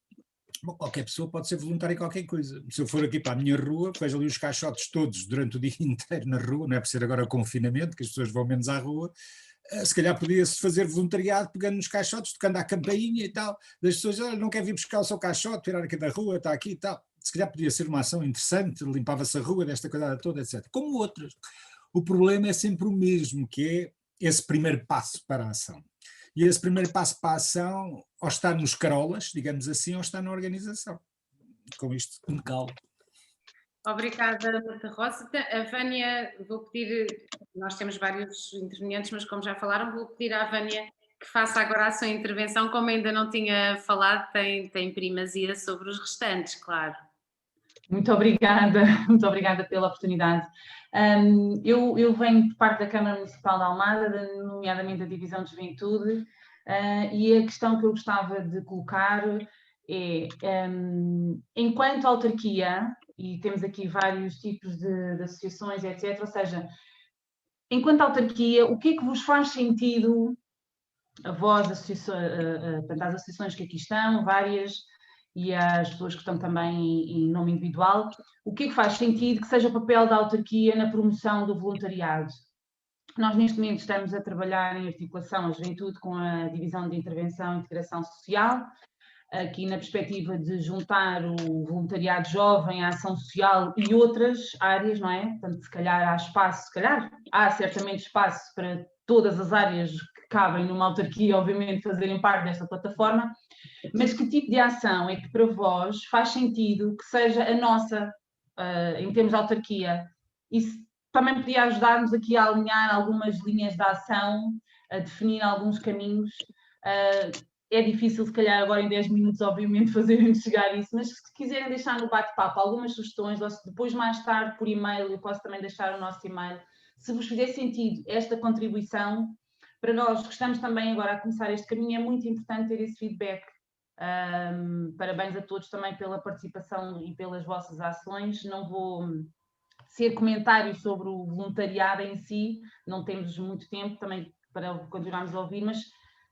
bom, qualquer pessoa pode ser voluntária em qualquer coisa. Se eu for aqui para a minha rua, vejo ali os caixotes todos durante o dia inteiro na rua, não é por ser agora confinamento, que as pessoas vão menos à rua, se calhar podia-se fazer voluntariado pegando nos caixotes, tocando à campainha e tal, das pessoas, olha, não quer vir buscar o seu caixote, tirar aqui da rua, está aqui e tal. Se calhar podia ser uma ação interessante, limpava-se a rua desta coisa toda, etc. Como outras. O problema é sempre o mesmo, que é esse primeiro passo para a ação. E esse primeiro passo para a ação, ou está nos carolas, digamos assim, ou está na organização. Com isto me calo. Obrigada, Marta Rosa. A Vânia, vou pedir, nós temos vários intervenientes, mas como já falaram, vou pedir à Vânia que faça agora a sua intervenção. Como ainda não tinha falado, tem primazia sobre os restantes, claro. Muito obrigada pela oportunidade. Eu venho de parte da Câmara Municipal de Almada, nomeadamente da Divisão de Juventude, e a questão que eu gostava de colocar é, enquanto autarquia, e temos aqui vários tipos de associações, etc., ou seja, enquanto autarquia, o que é que vos faz sentido, a vós, às associações que aqui estão, várias, e às pessoas que estão também em nome individual, o que é que faz sentido que seja o papel da autarquia na promoção do voluntariado? Nós neste momento estamos a trabalhar em articulação à juventude com a Divisão de Intervenção e Integração Social, aqui na perspectiva de juntar o voluntariado jovem, a ação social e outras áreas, não é? Portanto, se calhar há espaço, se calhar há certamente espaço para todas as áreas que cabem numa autarquia, obviamente, fazerem parte desta plataforma, mas que tipo de ação é que para vós faz sentido que seja a nossa, em termos de autarquia? Isso também podia ajudar-nos aqui a alinhar algumas linhas de ação, a definir alguns caminhos. É difícil, se calhar, agora em 10 minutos, obviamente, fazerem-nos chegar isso, mas se quiserem deixar no bate-papo algumas sugestões, depois mais tarde por e-mail, eu posso também deixar o nosso e-mail, se vos fizer sentido esta contribuição, para nós que estamos também agora a começar este caminho, é muito importante ter esse feedback. Parabéns a todos também pela participação e pelas vossas ações. Não vou ser comentários sobre o voluntariado em si, não temos muito tempo também para continuarmos a ouvir, mas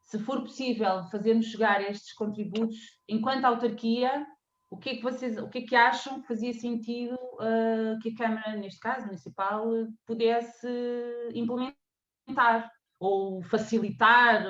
se for possível fazermos chegar estes contributos, enquanto autarquia, o que é que acham que fazia sentido que a Câmara, neste caso municipal, pudesse implementar ou facilitar,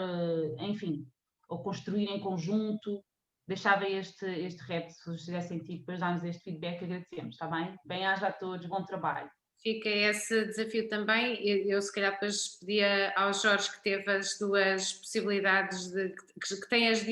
enfim, ou construir em conjunto? Deixava este repto, se vos fizer sentido, depois dar-nos este feedback, agradecemos, está bem? Bem-aja a todos, bom trabalho. Fica esse desafio também. Eu se calhar depois pedia ao Jorge, que teve as duas possibilidades, que tem as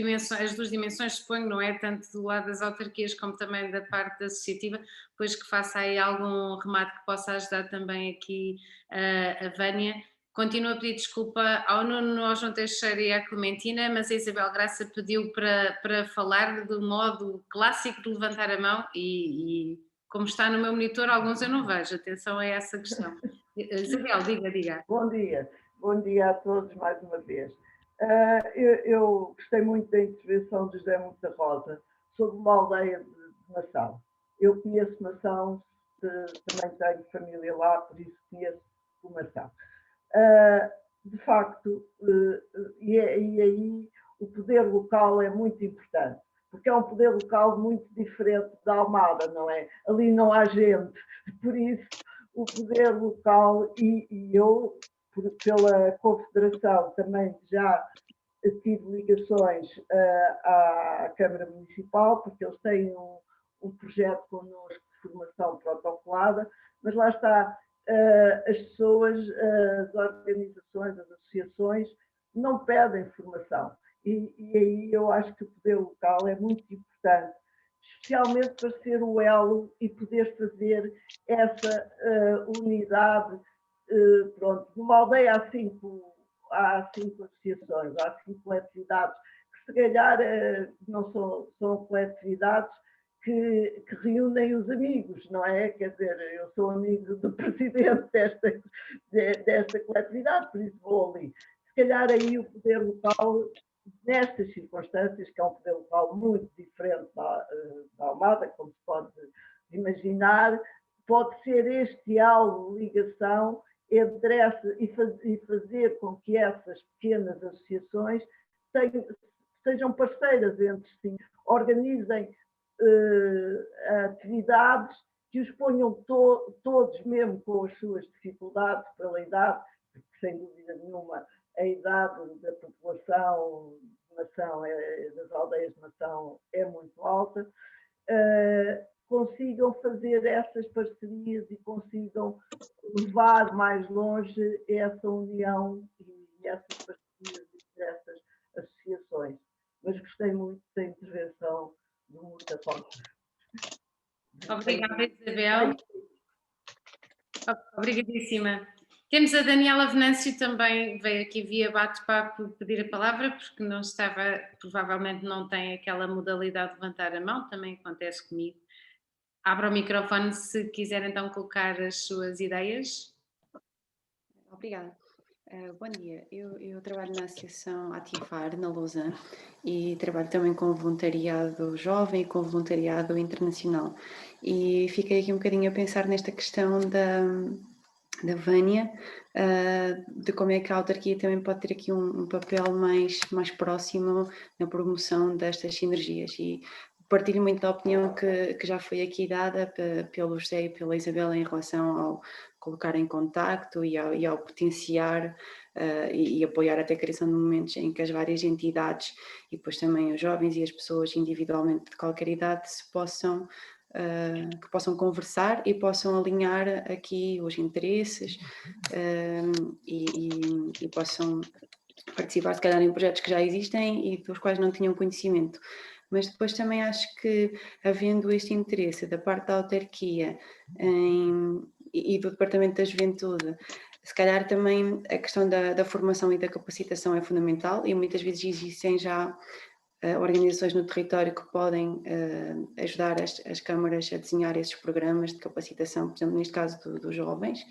duas dimensões, suponho, não é? Tanto do lado das autarquias como também da parte associativa, depois que faça aí algum remate que possa ajudar também aqui a Vânia. Continuo a pedir desculpa ao Nuno, ao João Teixeira e à Clementina, mas a Isabel Graça pediu para falar do modo clássico de levantar a mão e como está no meu monitor, alguns eu não vejo, atenção a essa questão. Isabel, diga. Bom dia a todos mais uma vez. Eu gostei muito da intervenção de José Monte Rosa sobre uma aldeia de Mação. Eu conheço Mação, também tenho família lá, por isso conheço o Mação. De facto, e aí o poder local é muito importante, porque é um poder local muito diferente da Almada, não é? Ali não há gente, por isso o poder local, e eu, pela Confederação, também já tive ligações à Câmara Municipal, porque eles têm um projeto connosco de formação protocolada, mas lá está, as pessoas, as organizações, as associações não pedem formação. E aí eu acho que o poder local é muito importante, especialmente para ser o elo e poder fazer essa unidade. Pronto, numa aldeia há cinco associações, há 5 coletividades, que se calhar não são coletividades que reúnem os amigos, não é? Quer dizer, eu sou amigo do presidente desta coletividade, por isso vou ali. Se calhar aí o poder local, nestas circunstâncias, que é um poder local muito diferente da Almada, como se pode imaginar, pode ser este elo de ligação e fazer com que essas pequenas associações sejam parceiras entre si, organizem atividades que os ponham todos, mesmo com as suas dificuldades pela idade, porque sem dúvida nenhuma a idade da população de Mação, das aldeias de Mação, é muito alta, consigam fazer essas parcerias e consigam levar mais longe essa união e essas parcerias e essas associações. Mas gostei muito da intervenção do Murta Costa. Obrigada, Isabel. Obrigadíssima. Temos a Daniela Venâncio também, veio aqui via bate-papo pedir a palavra, porque não estava, provavelmente não tem aquela modalidade de levantar a mão, também acontece comigo. Abra o microfone se quiser então colocar as suas ideias. Obrigada. Bom dia, eu trabalho na Associação Ativar, na Lousa, e trabalho também com voluntariado jovem e com voluntariado internacional. E fiquei aqui um bocadinho a pensar nesta questão da Vânia, de como é que a autarquia também pode ter aqui um papel mais próximo na promoção destas sinergias. E partilho muito da opinião que já foi aqui dada pelo José e pela Isabela em relação ao colocar em contacto e ao potenciar e apoiar até a criação de momentos em que as várias entidades e depois também os jovens e as pessoas individualmente de qualquer idade se possam que possam conversar e possam alinhar aqui os interesses e possam participar se calhar em projetos que já existem e dos quais não tinham conhecimento. Mas depois também acho que, havendo este interesse da parte da autarquia e do Departamento da Juventude, se calhar também a questão da formação e da capacitação é fundamental e muitas vezes existem já organizações no território que podem ajudar as câmaras a desenhar esses programas de capacitação, por exemplo, neste caso dos jovens,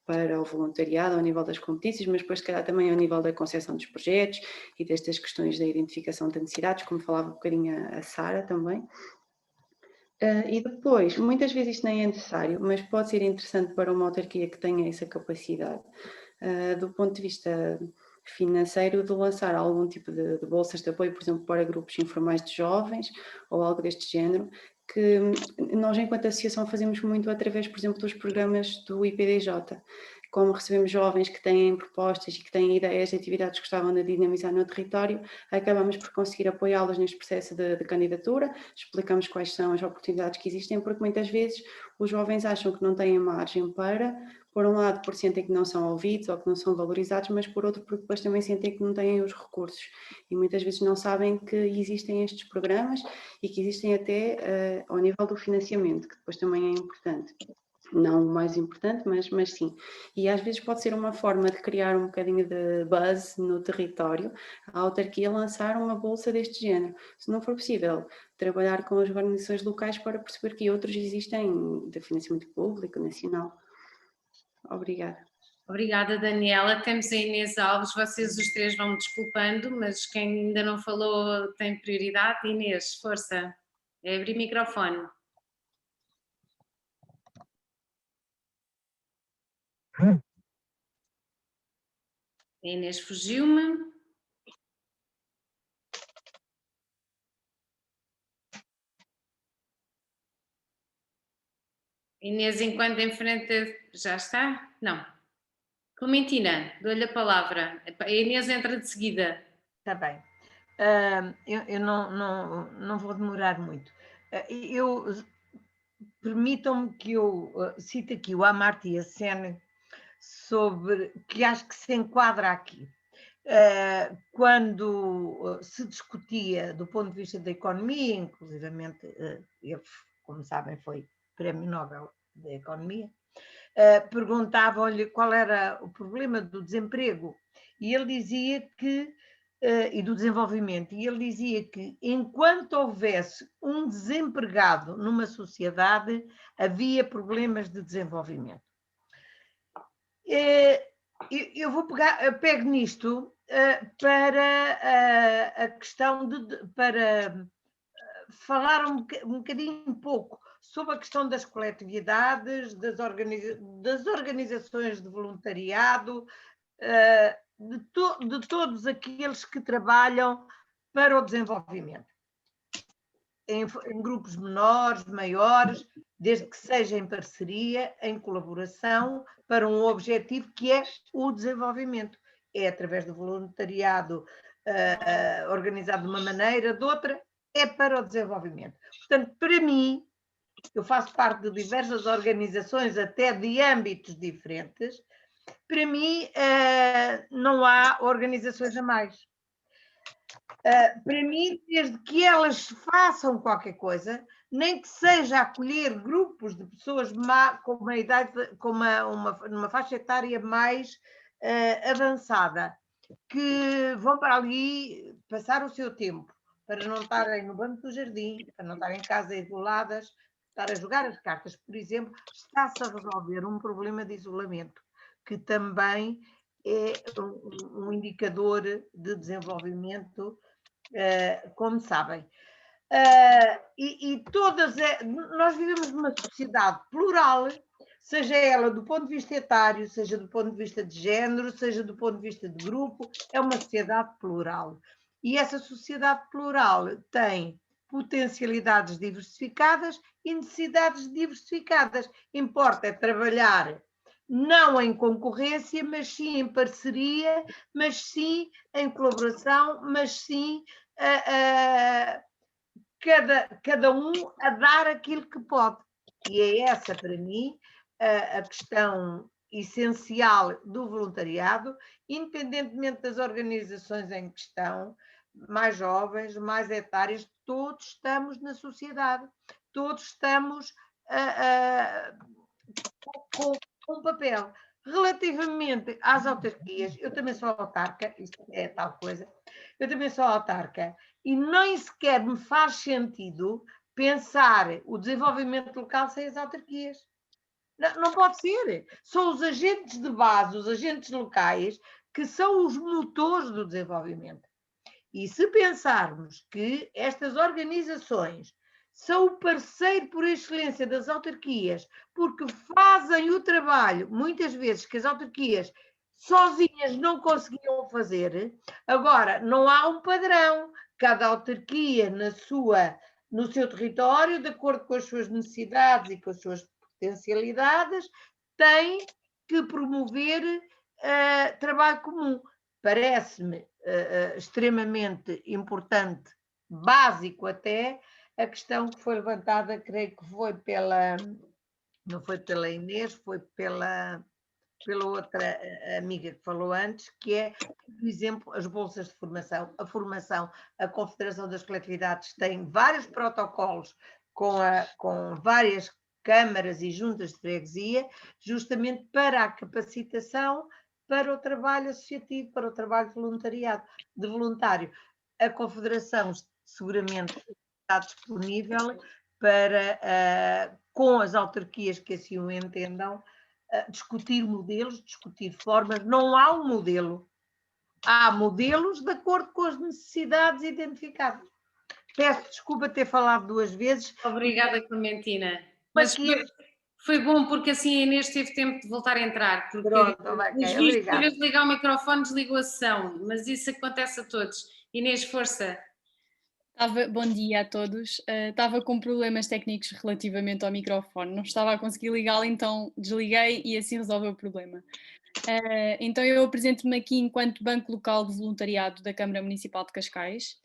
para o voluntariado ao nível das competências, mas depois se calhar também ao nível da concepção dos projetos e destas questões da identificação de necessidades, como falava um bocadinho a Sara também. E depois, muitas vezes isto nem é necessário, mas pode ser interessante para uma autarquia que tenha essa capacidade, do ponto de vista financeiro, de lançar algum tipo de bolsas de apoio, por exemplo, para grupos informais de jovens ou algo deste género, que nós, enquanto associação, fazemos muito através, por exemplo, dos programas do IPDJ. Como recebemos jovens que têm propostas e que têm ideias de atividades que gostavam de dinamizar no território, acabamos por conseguir apoiá-los neste processo de candidatura, explicamos quais são as oportunidades que existem, porque muitas vezes os jovens acham que não têm margem para, por um lado, por sentem que não são ouvidos ou que não são valorizados, mas por outro, porque depois também sentem que não têm os recursos e muitas vezes não sabem que existem estes programas e que existem até ao nível do financiamento, que depois também é importante. Não o mais importante, mas sim. E às vezes pode ser uma forma de criar um bocadinho de buzz no território, a autarquia lançar uma bolsa deste género. Se não for possível, trabalhar com as organizações locais para perceber que outros existem de financiamento público, nacional. Obrigada. Obrigada, Daniela. Temos a Inês Alves, vocês os três vão me desculpando, mas quem ainda não falou tem prioridade. Inês, força, é abrir microfone. A Inês fugiu-me. Inês, enquanto em frente, já está? Não. Clementina, dou-lhe a palavra. A Inês entra de seguida. Está bem. Eu não vou demorar muito. Permitam-me que eu cite aqui o Amartya Sen, sobre que acho que se enquadra aqui. Quando se discutia do ponto de vista da economia, inclusivamente ele, como sabem, foi Prémio Nobel da Economia, perguntavam-lhe qual era o problema do desemprego e ele dizia que e do desenvolvimento, e ele dizia que enquanto houvesse um desempregado numa sociedade, havia problemas de desenvolvimento. Eu pego nisto para a questão para falar um bocadinho pouco sobre a questão das coletividades, das organizações de voluntariado, de todos aqueles que trabalham para o desenvolvimento. Em grupos menores, maiores, desde que seja em parceria, em colaboração, para um objetivo que é o desenvolvimento. É através do voluntariado organizado de uma maneira, de outra, é para o desenvolvimento. Portanto, para mim, eu faço parte de diversas organizações, até de âmbitos diferentes, para mim não há organizações a mais. Para mim, desde que elas façam qualquer coisa, nem que seja acolher grupos de pessoas com uma idade, com uma faixa etária mais avançada, que vão para ali passar o seu tempo, para não estarem no banco do jardim, para não estarem em casa isoladas, estar a jogar as cartas, por exemplo, está-se a resolver um problema de isolamento, que também é um indicador de desenvolvimento, como sabem. Nós vivemos numa sociedade plural, seja ela do ponto de vista etário, seja do ponto de vista de género, seja do ponto de vista de grupo, é uma sociedade plural. E essa sociedade plural tem potencialidades diversificadas e necessidades diversificadas. Importa trabalhar não em concorrência, mas sim em parceria, mas sim em colaboração, mas sim cada um a dar aquilo que pode. E é essa, para mim, a questão essencial do voluntariado, independentemente das organizações em questão, mais jovens, mais etárias, todos estamos na sociedade, todos estamos com um papel. Relativamente às autarquias, eu também sou autarca, isto é tal coisa, eu também sou autarca, e nem sequer me faz sentido pensar o desenvolvimento local sem as autarquias. Não pode ser. São os agentes de base, os agentes locais, que são os motores do desenvolvimento. E se pensarmos que estas organizações são o parceiro por excelência das autarquias, porque fazem o trabalho, muitas vezes, que as autarquias sozinhas não conseguiam fazer. Agora, não há um padrão. Cada autarquia no seu território, de acordo com as suas necessidades e com as suas potencialidades, tem que promover trabalho comum. Parece-me extremamente importante, básico até, a questão que foi levantada, creio que foi não foi pela Inês, foi pela outra amiga que falou antes, que é, por exemplo, as bolsas de formação. A formação, a Confederação das Coletividades tem vários protocolos com várias câmaras e juntas de freguesia, justamente para a capacitação para o trabalho associativo, para o trabalho de voluntário. A Confederação seguramente está disponível para, com as autarquias que assim o entendam, discutir modelos, discutir formas. Não há um modelo. Há modelos de acordo com as necessidades identificadas. Peço desculpa ter falado 2 vezes. Obrigada, Clementina. Mas foi bom, porque assim a Inês teve tempo de voltar a entrar. Porque pronto, okay, obrigada. Em vez de ligar o microfone, desligou a sessão. Mas isso acontece a todos. Inês, força. Bom dia a todos. Estava com problemas técnicos relativamente ao microfone. Não estava a conseguir ligá-lo, então desliguei e assim resolveu o problema. Então eu apresento-me aqui enquanto Banco Local de Voluntariado da Câmara Municipal de Cascais.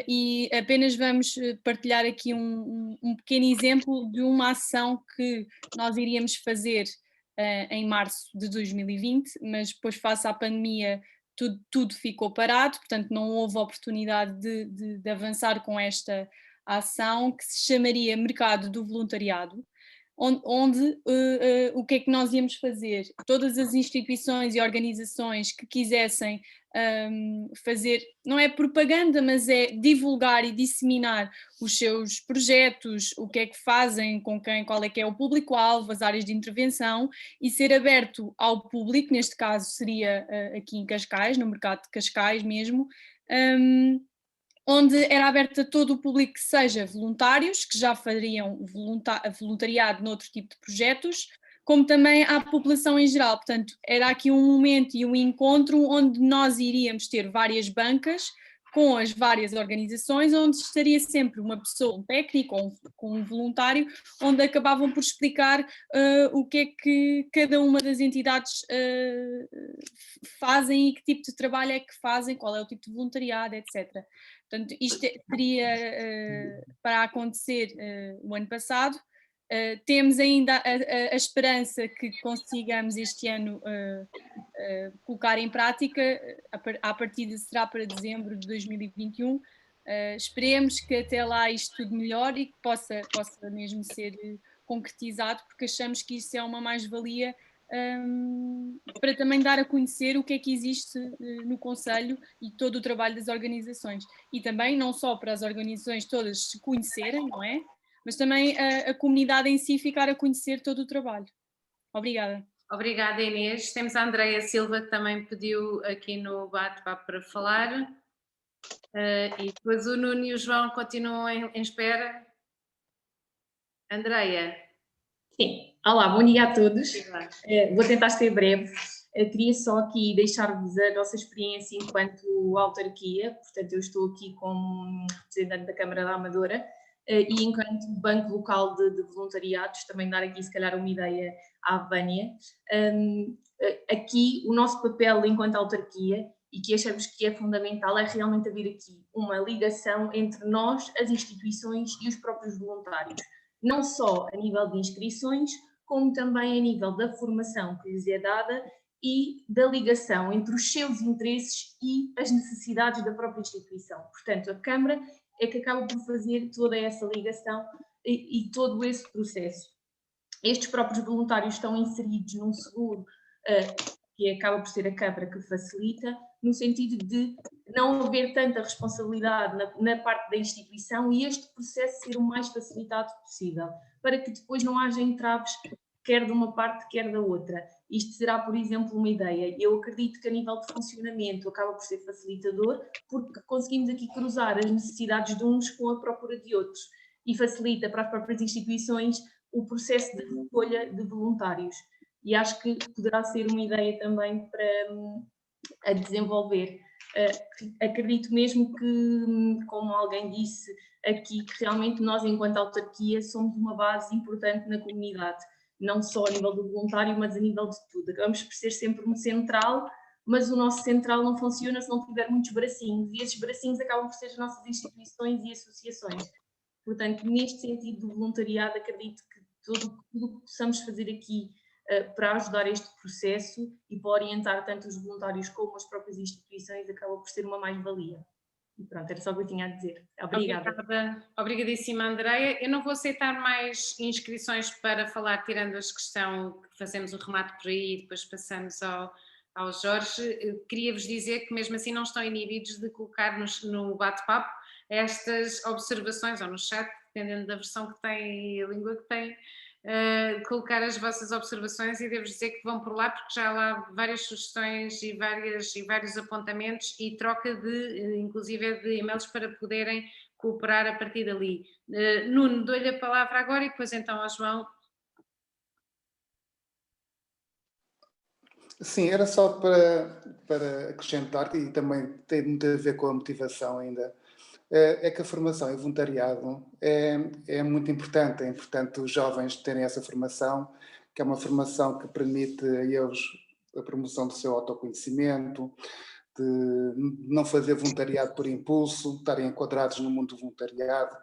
E apenas vamos partilhar aqui um pequeno exemplo de uma ação que nós iríamos fazer em março de 2020, mas depois, face à pandemia, tudo ficou parado, portanto não houve oportunidade de avançar com esta ação, que se chamaria Mercado do Voluntariado, onde o que é que nós íamos fazer? Todas as instituições e organizações que quisessem fazer, não é propaganda, mas é divulgar e disseminar os seus projetos, o que é que fazem, com quem, qual é que é o público-alvo, as áreas de intervenção, e ser aberto ao público, neste caso seria aqui em Cascais, no mercado de Cascais mesmo, onde era aberto a todo o público que seja voluntários, que já fariam voluntariado noutro tipo de projetos, como também à população em geral. Portanto, era aqui um momento e um encontro onde nós iríamos ter várias bancas com as várias organizações, onde estaria sempre uma pessoa, um técnico ou um voluntário, onde acabavam por explicar o que é que cada uma das entidades fazem e que tipo de trabalho é que fazem, qual é o tipo de voluntariado, etc. Portanto, isto seria para acontecer o ano passado. Temos ainda a esperança que consigamos este ano colocar em prática, à partida será para dezembro de 2021. Esperemos que até lá isto tudo melhore e que possa mesmo ser concretizado, porque achamos que isso é uma mais-valia para também dar a conhecer o que é que existe no Conselho e todo o trabalho das organizações. E também não só para as organizações todas se conhecerem, não é? Mas também a comunidade em si ficar a conhecer todo o trabalho. Obrigada. Obrigada, Inês. Temos a Andreia Silva, que também pediu aqui no bate-papo para falar. E depois o Nuno e o João continuam em espera. Andreia. Sim. Olá, bom dia a todos. Vou tentar ser breve. Queria só aqui deixar-vos a nossa experiência enquanto autarquia. Portanto, eu estou aqui como representante da Câmara da Amadora. E enquanto banco local de voluntariados, também dar aqui se calhar uma ideia à Vânia. Aqui o nosso papel enquanto autarquia, e que achamos que é fundamental, é realmente haver aqui uma ligação entre nós, as instituições e os próprios voluntários. Não só a nível de inscrições, como também a nível da formação que lhes é dada e da ligação entre os seus interesses e as necessidades da própria instituição. Portanto, a Câmara é que acaba por fazer toda essa ligação e todo esse processo. Estes próprios voluntários estão inseridos num seguro que acaba por ser a Câmara que facilita, no sentido de não haver tanta responsabilidade na parte da instituição e este processo ser o mais facilitado possível, para que depois não haja entraves quer de uma parte, quer da outra. Isto será, por exemplo, uma ideia. Eu acredito que a nível de funcionamento acaba por ser facilitador, porque conseguimos aqui cruzar as necessidades de uns com a procura de outros e facilita para as próprias instituições o processo de escolha de voluntários. E acho que poderá ser uma ideia também para desenvolver. Acredito mesmo que, como alguém disse aqui, que realmente nós, enquanto autarquia, somos uma base importante na comunidade. Não só a nível do voluntário, mas a nível de tudo. Acabamos por ser sempre um central, mas o nosso central não funciona se não tiver muitos bracinhos, e esses bracinhos acabam por ser as nossas instituições e associações. Portanto, neste sentido do voluntariado, acredito que tudo o que possamos fazer aqui para ajudar este processo e para orientar tanto os voluntários como as próprias instituições acaba por ser uma mais-valia. E pronto, era só o que eu tinha a dizer. Obrigada. Obrigadíssima, Andreia. Eu não vou aceitar mais inscrições para falar, tirando as questões que fazemos o remate por aí e depois passamos ao Jorge. Queria-vos dizer que mesmo assim não estão inibidos de colocar no bate-papo estas observações, ou no chat, dependendo da versão que tem e a língua que tem, colocar as vossas observações, e devo dizer que vão por lá porque já há lá várias sugestões e vários apontamentos e troca inclusive de e-mails para poderem cooperar a partir dali. Nuno, dou-lhe a palavra agora e depois então ao João. Sim, era só para acrescentar, e também tem muito a ver com a motivação ainda, é que a formação e o voluntariado é muito importante. É importante os jovens terem essa formação, que é uma formação que permite a eles a promoção do seu autoconhecimento, de não fazer voluntariado por impulso, estarem enquadrados no mundo do voluntariado,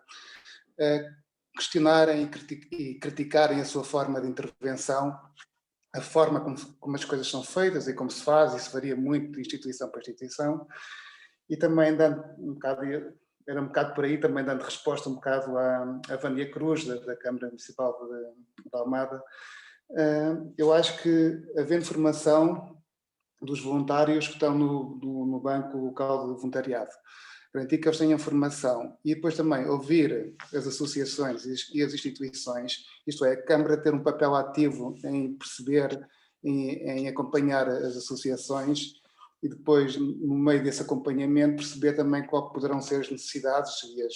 questionarem e criticarem a sua forma de intervenção, a forma como as coisas são feitas e como se faz. Isso varia muito de instituição para instituição, e também dando um bocado, era um bocado por aí, também dando resposta um bocado à Vânia Cruz, da Câmara Municipal de Almada. Eu acho que, havendo formação dos voluntários que estão no banco local de voluntariado, garantir que eles tenham formação e depois também ouvir as associações e as instituições, isto é, a Câmara ter um papel ativo em perceber, em acompanhar as associações e depois, no meio desse acompanhamento, perceber também qual poderão ser as necessidades e as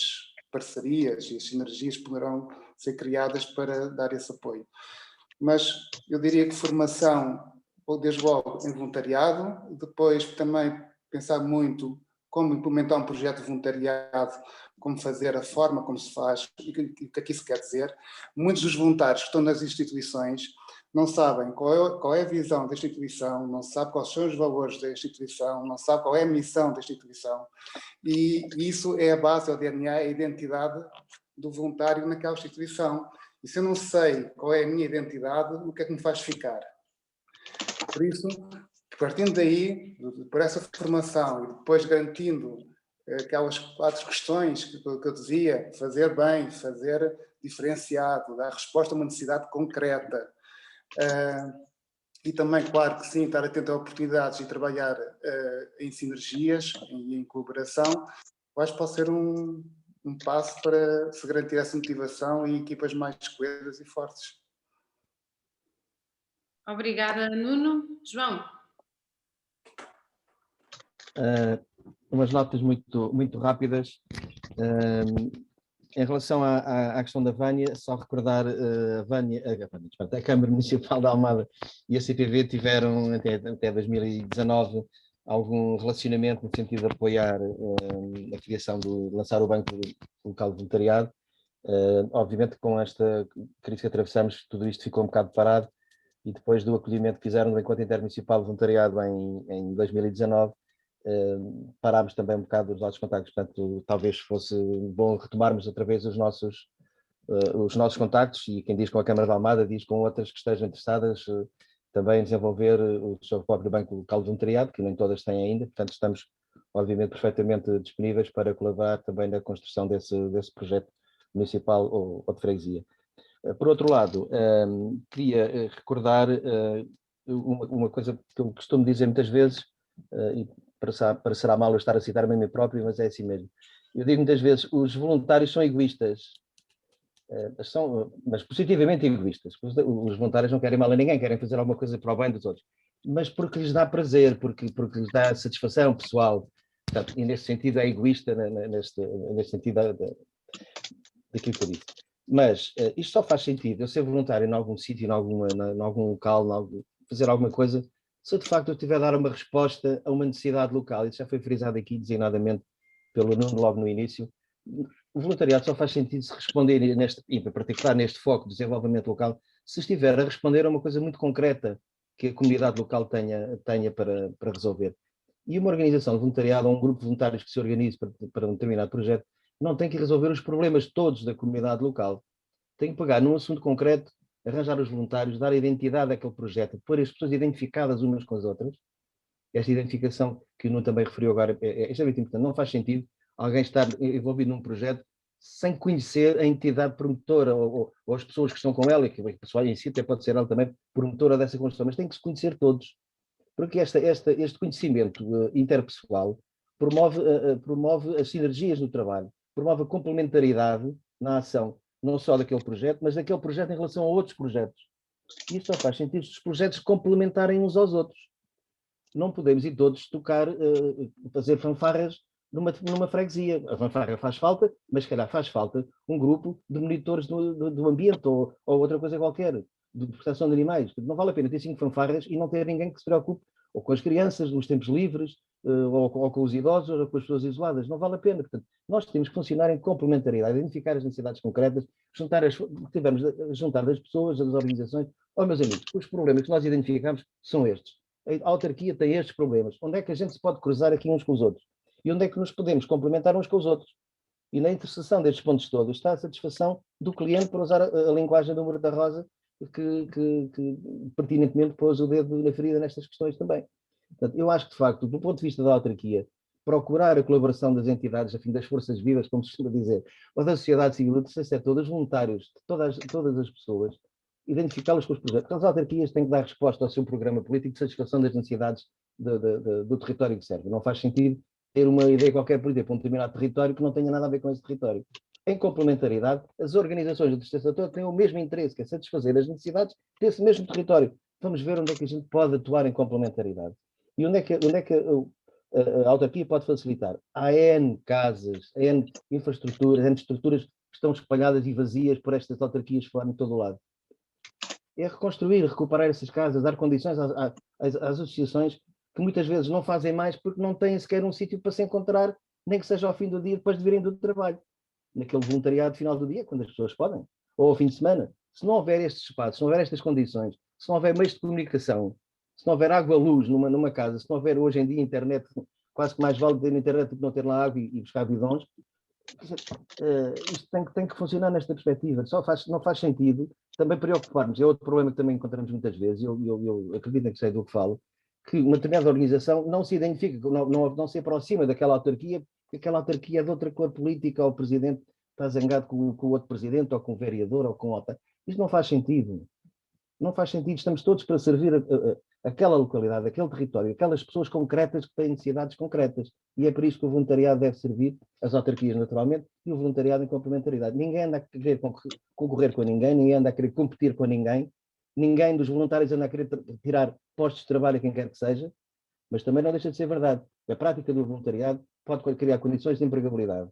parcerias e as sinergias que poderão ser criadas para dar esse apoio. Mas eu diria que formação, desde logo em voluntariado, depois também pensar muito como implementar um projeto de voluntariado, como fazer a forma como se faz e o que é que isso quer dizer. Muitos dos voluntários que estão nas instituições não sabem qual é a visão da instituição, não sabem quais são os valores da instituição, não sabem qual é a missão da instituição, e isso é a base, é o DNA, é a identidade do voluntário naquela instituição. E se eu não sei qual é a minha identidade, o que é que me faz ficar? Por isso, partindo daí, por essa formação e depois garantindo aquelas 4 questões que eu dizia, fazer bem, fazer diferenciado, dar resposta a uma necessidade concreta, e também, claro que sim, estar atento a oportunidades e trabalhar em sinergias e em colaboração, eu acho que pode ser um passo para se garantir essa motivação e equipas mais coesas e fortes. Obrigada, Nuno. João? Umas notas muito rápidas. Em relação à questão da Vânia, só recordar a Câmara Municipal de Almada e a CPV tiveram até 2019 algum relacionamento no sentido de apoiar a criação lançar o Banco Local de Voluntariado. Obviamente, com esta crise que atravessamos, tudo isto ficou um bocado parado, e depois do acolhimento que fizeram do Encontro Intermunicipal de Voluntariado em 2019, parámos também um bocado os nossos contactos. Portanto, talvez fosse bom retomarmos outra vez os nossos contactos, e quem diz com a Câmara de Almada diz com outras que estejam interessadas também em desenvolver o seu próprio Banco Local de Voluntariado, que nem todas têm ainda. Portanto, estamos obviamente perfeitamente disponíveis para colaborar também na construção desse projeto municipal ou de freguesia. Por outro lado, queria recordar uma coisa que eu costumo dizer muitas vezes, e parecerá mal eu estar a citar-me a mim próprio, mas é assim mesmo. Eu digo muitas vezes, os voluntários são egoístas, mas positivamente egoístas. Os voluntários não querem mal a ninguém, querem fazer alguma coisa para o bem dos outros, mas porque lhes dá prazer, porque lhes dá satisfação pessoal. Portanto, e nesse sentido é egoísta, nesse sentido daquilo que eu disse. Mas isto só faz sentido eu ser voluntário em algum sítio, em algum local, fazer alguma coisa, se de facto eu estiver a dar uma resposta a uma necessidade local. Isso já foi frisado aqui designadamente pelo Nuno logo no início. O voluntariado só faz sentido se responder, e em particular neste foco de desenvolvimento local, se estiver a responder a uma coisa muito concreta que a comunidade local tenha para resolver. E uma organização de voluntariado, ou um grupo de voluntários que se organize para um determinado projeto, não tem que resolver os problemas todos da comunidade local. Tem que pegar num assunto concreto, arranjar os voluntários, dar identidade àquele projeto, pôr as pessoas identificadas umas com as outras. Esta identificação que o Nuno também referiu agora é extremamente importante. Não faz sentido alguém estar envolvido num projeto sem conhecer a entidade promotora ou as pessoas que estão com ela, e que o pessoal em si até pode ser ela também promotora dessa construção, mas tem que se conhecer todos. Porque este conhecimento interpessoal promove as sinergias no trabalho, promove a complementaridade na ação, não só daquele projeto, mas daquele projeto em relação a outros projetos. E isto só faz sentido se os projetos complementarem uns aos outros. Não podemos ir todos tocar, fazer fanfarras numa freguesia. A fanfarra faz falta, mas se calhar faz falta um grupo de monitores do ambiente ou outra coisa qualquer, de proteção de animais. Não vale a pena ter 5 fanfarras e não ter ninguém que se preocupe ou com as crianças, nos tempos livres, ou com os idosos, ou com as pessoas isoladas. Não vale a pena. Portanto, nós temos que funcionar em complementaridade, identificar as necessidades concretas, juntar as pessoas, as organizações. Meus amigos, os problemas que nós identificamos são estes. A autarquia tem estes problemas. Onde é que a gente se pode cruzar aqui uns com os outros? E onde é que nos podemos complementar uns com os outros? E na interseção destes pontos todos está a satisfação do cliente, para usar a linguagem do Murta Rosa, que pertinentemente pôs o dedo na ferida nestas questões também. Portanto, eu acho que, de facto, do ponto de vista da autarquia, procurar a colaboração das entidades, afim das forças vivas, como se costuma dizer, ou da sociedade civil, do terceiro setor, dos voluntários, de todas as pessoas, identificá-los com os projetos. As autarquias têm que dar resposta ao seu programa político de satisfação das necessidades do território que serve. Não faz sentido ter uma ideia qualquer política para um determinado território que não tenha nada a ver com esse território. Em complementaridade, as organizações do terceiro setor têm o mesmo interesse, que é satisfazer as necessidades desse mesmo território. Vamos ver onde é que a gente pode atuar em complementaridade. E onde é que a autarquia pode facilitar? Há N casas, N infraestruturas, N estruturas que estão espalhadas e vazias por estas autarquias fora em todo o lado. É reconstruir, recuperar essas casas, dar condições às associações que muitas vezes não fazem mais porque não têm sequer um sítio para se encontrar, nem que seja ao fim do dia, depois de virem do trabalho. Naquele voluntariado final do dia, quando as pessoas podem, ou ao fim de semana. Se não houver estes espaços, se não houver estas condições, se não houver meios de comunicação, se não houver água, luz numa casa, se não houver hoje em dia internet, quase que mais vale ter internet do que não ter lá água e buscar bidões, isto tem que funcionar nesta perspectiva. Não faz sentido também preocupar-nos. É outro problema que também encontramos muitas vezes, eu acredito que sei do que falo, que uma determinada organização não se identifica, não se aproxima daquela autarquia, porque aquela autarquia é de outra cor política, ou o presidente está zangado com o outro presidente, ou com o vereador, ou com outra. Isto não faz sentido. Não faz sentido. Estamos todos para servir aquela localidade, aquele território, aquelas pessoas concretas que têm necessidades concretas. E é por isso que o voluntariado deve servir, as autarquias naturalmente, e o voluntariado em complementaridade. Ninguém anda a querer concorrer com ninguém, ninguém anda a querer competir com ninguém, ninguém dos voluntários anda a querer tirar postos de trabalho a quem quer que seja, mas também não deixa de ser verdade. A prática do voluntariado pode criar condições de empregabilidade.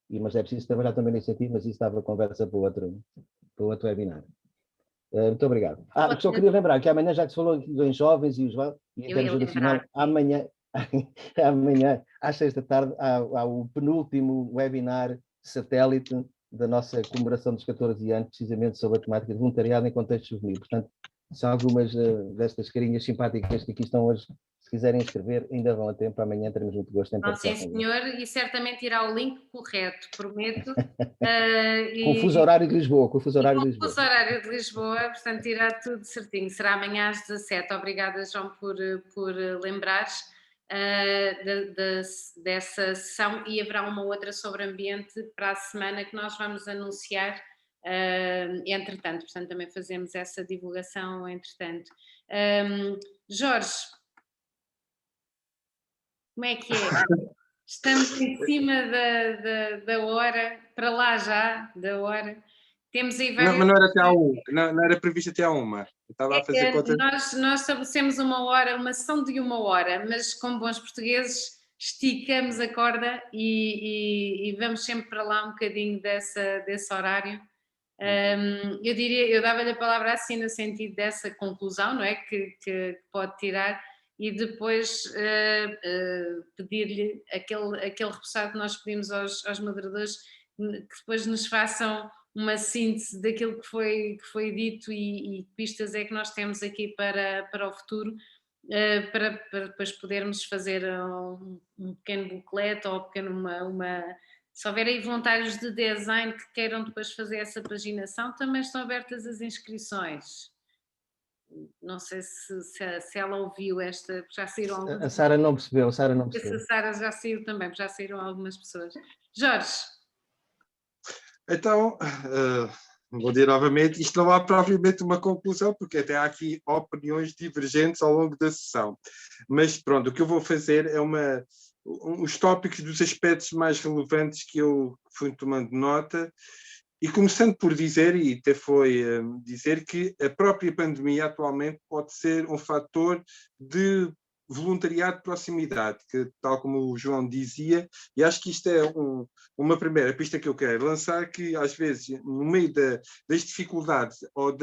Mas é preciso trabalhar também nesse sentido, mas isso estava a conversa para o outro webinar. Muito obrigado. Só queria lembrar que amanhã, já que se falou em jovens e em termos judicional, amanhã, às 6 da tarde, há o penúltimo webinar satélite da nossa comemoração dos 14 anos, precisamente sobre a temática de voluntariado em contexto juvenil. Portanto, são algumas destas carinhas simpáticas que aqui estão hoje. Se quiserem inscrever, ainda vão a tempo. Amanhã teremos muito gosto em participar. Sim, senhor, e certamente irá o link correto, prometo. Com o fuso horário de Lisboa. Com o fuso horário de Lisboa, portanto irá tudo certinho. Será amanhã às 17. Obrigada, João, por lembrares dessa sessão, e haverá uma outra sobre ambiente para a semana que nós vamos anunciar. Entretanto, portanto, também fazemos essa divulgação entretanto. Jorge, como é que é? Estamos em cima da hora, para lá já, da hora. Temos aí várias... Mas não era até à 1, não era previsto até à 1. Eu estava a fazer conta... Nós estabelecemos uma sessão de 1 hora, mas como bons portugueses esticamos a corda e vamos sempre para lá um bocadinho desse horário. Eu dava-lhe a palavra assim no sentido dessa conclusão, não é? Que pode tirar, e depois pedir-lhe aquele repassado que nós pedimos aos moderadores, que depois nos façam uma síntese daquilo que foi dito e que pistas é que nós temos aqui para o futuro, para depois podermos fazer um pequeno booklet ou se houver aí voluntários de design que queiram depois fazer essa paginação, também estão abertas as inscrições. Não sei se ela ouviu esta, já saíram algumas. A Sara não percebeu, A Sara já saiu também, já saíram algumas pessoas. Jorge. Então, vou dizer novamente, isto não há propriamente uma conclusão, porque até há aqui opiniões divergentes ao longo da sessão. Mas pronto, o que eu vou fazer é os tópicos dos aspectos mais relevantes que eu fui tomando nota, e começando por dizer, e até foi dizer, que a própria pandemia atualmente pode ser um fator de voluntariado de proximidade, que tal como o João dizia, e acho que isto é uma primeira pista que eu quero lançar, que às vezes no meio das dificuldades ou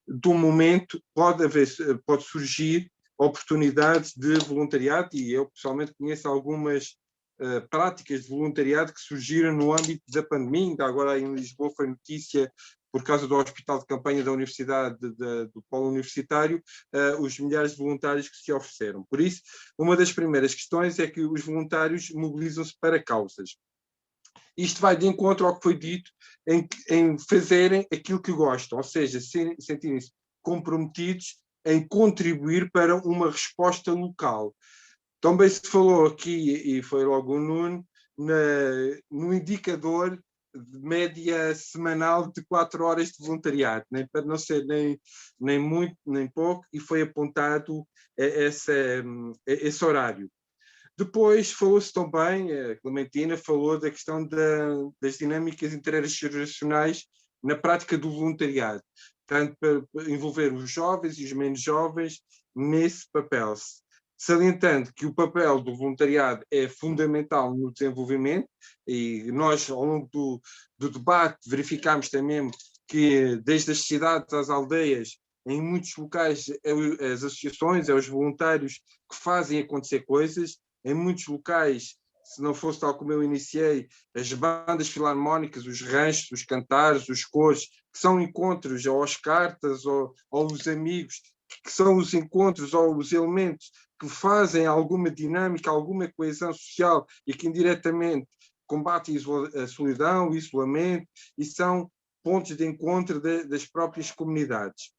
do momento pode surgir oportunidades de voluntariado, e eu pessoalmente conheço algumas práticas de voluntariado que surgiram no âmbito da pandemia. Ainda agora em Lisboa foi notícia, por causa do hospital de campanha da Universidade, do Polo Universitário, os milhares de voluntários que se ofereceram. Por isso, uma das primeiras questões é que os voluntários mobilizam-se para causas. Isto vai de encontro ao que foi dito em fazerem aquilo que gostam, ou seja, sentirem-se comprometidos em contribuir para uma resposta local. Também se falou aqui, e foi logo o Nuno, no indicador de média semanal de 4 horas de voluntariado, nem para não ser nem muito nem pouco, e foi apontado esse horário. Depois falou-se também, a Clementina falou da questão das dinâmicas intergeracionais na prática do voluntariado, tanto para envolver os jovens e os menos jovens nesse papel. salientando que o papel do voluntariado é fundamental no desenvolvimento, e nós, ao longo do debate, verificámos também que, desde as cidades às aldeias, em muitos locais, as associações, os voluntários que fazem acontecer coisas. Em muitos locais, se não fosse tal como eu iniciei, as bandas filarmónicas, os ranchos, os cantares, os cores, que são encontros, ou as cartas, ou os amigos, que são os encontros ou os elementos que fazem alguma dinâmica, alguma coesão social e que indiretamente combatem a solidão, o isolamento, e são pontos de encontro das próprias comunidades.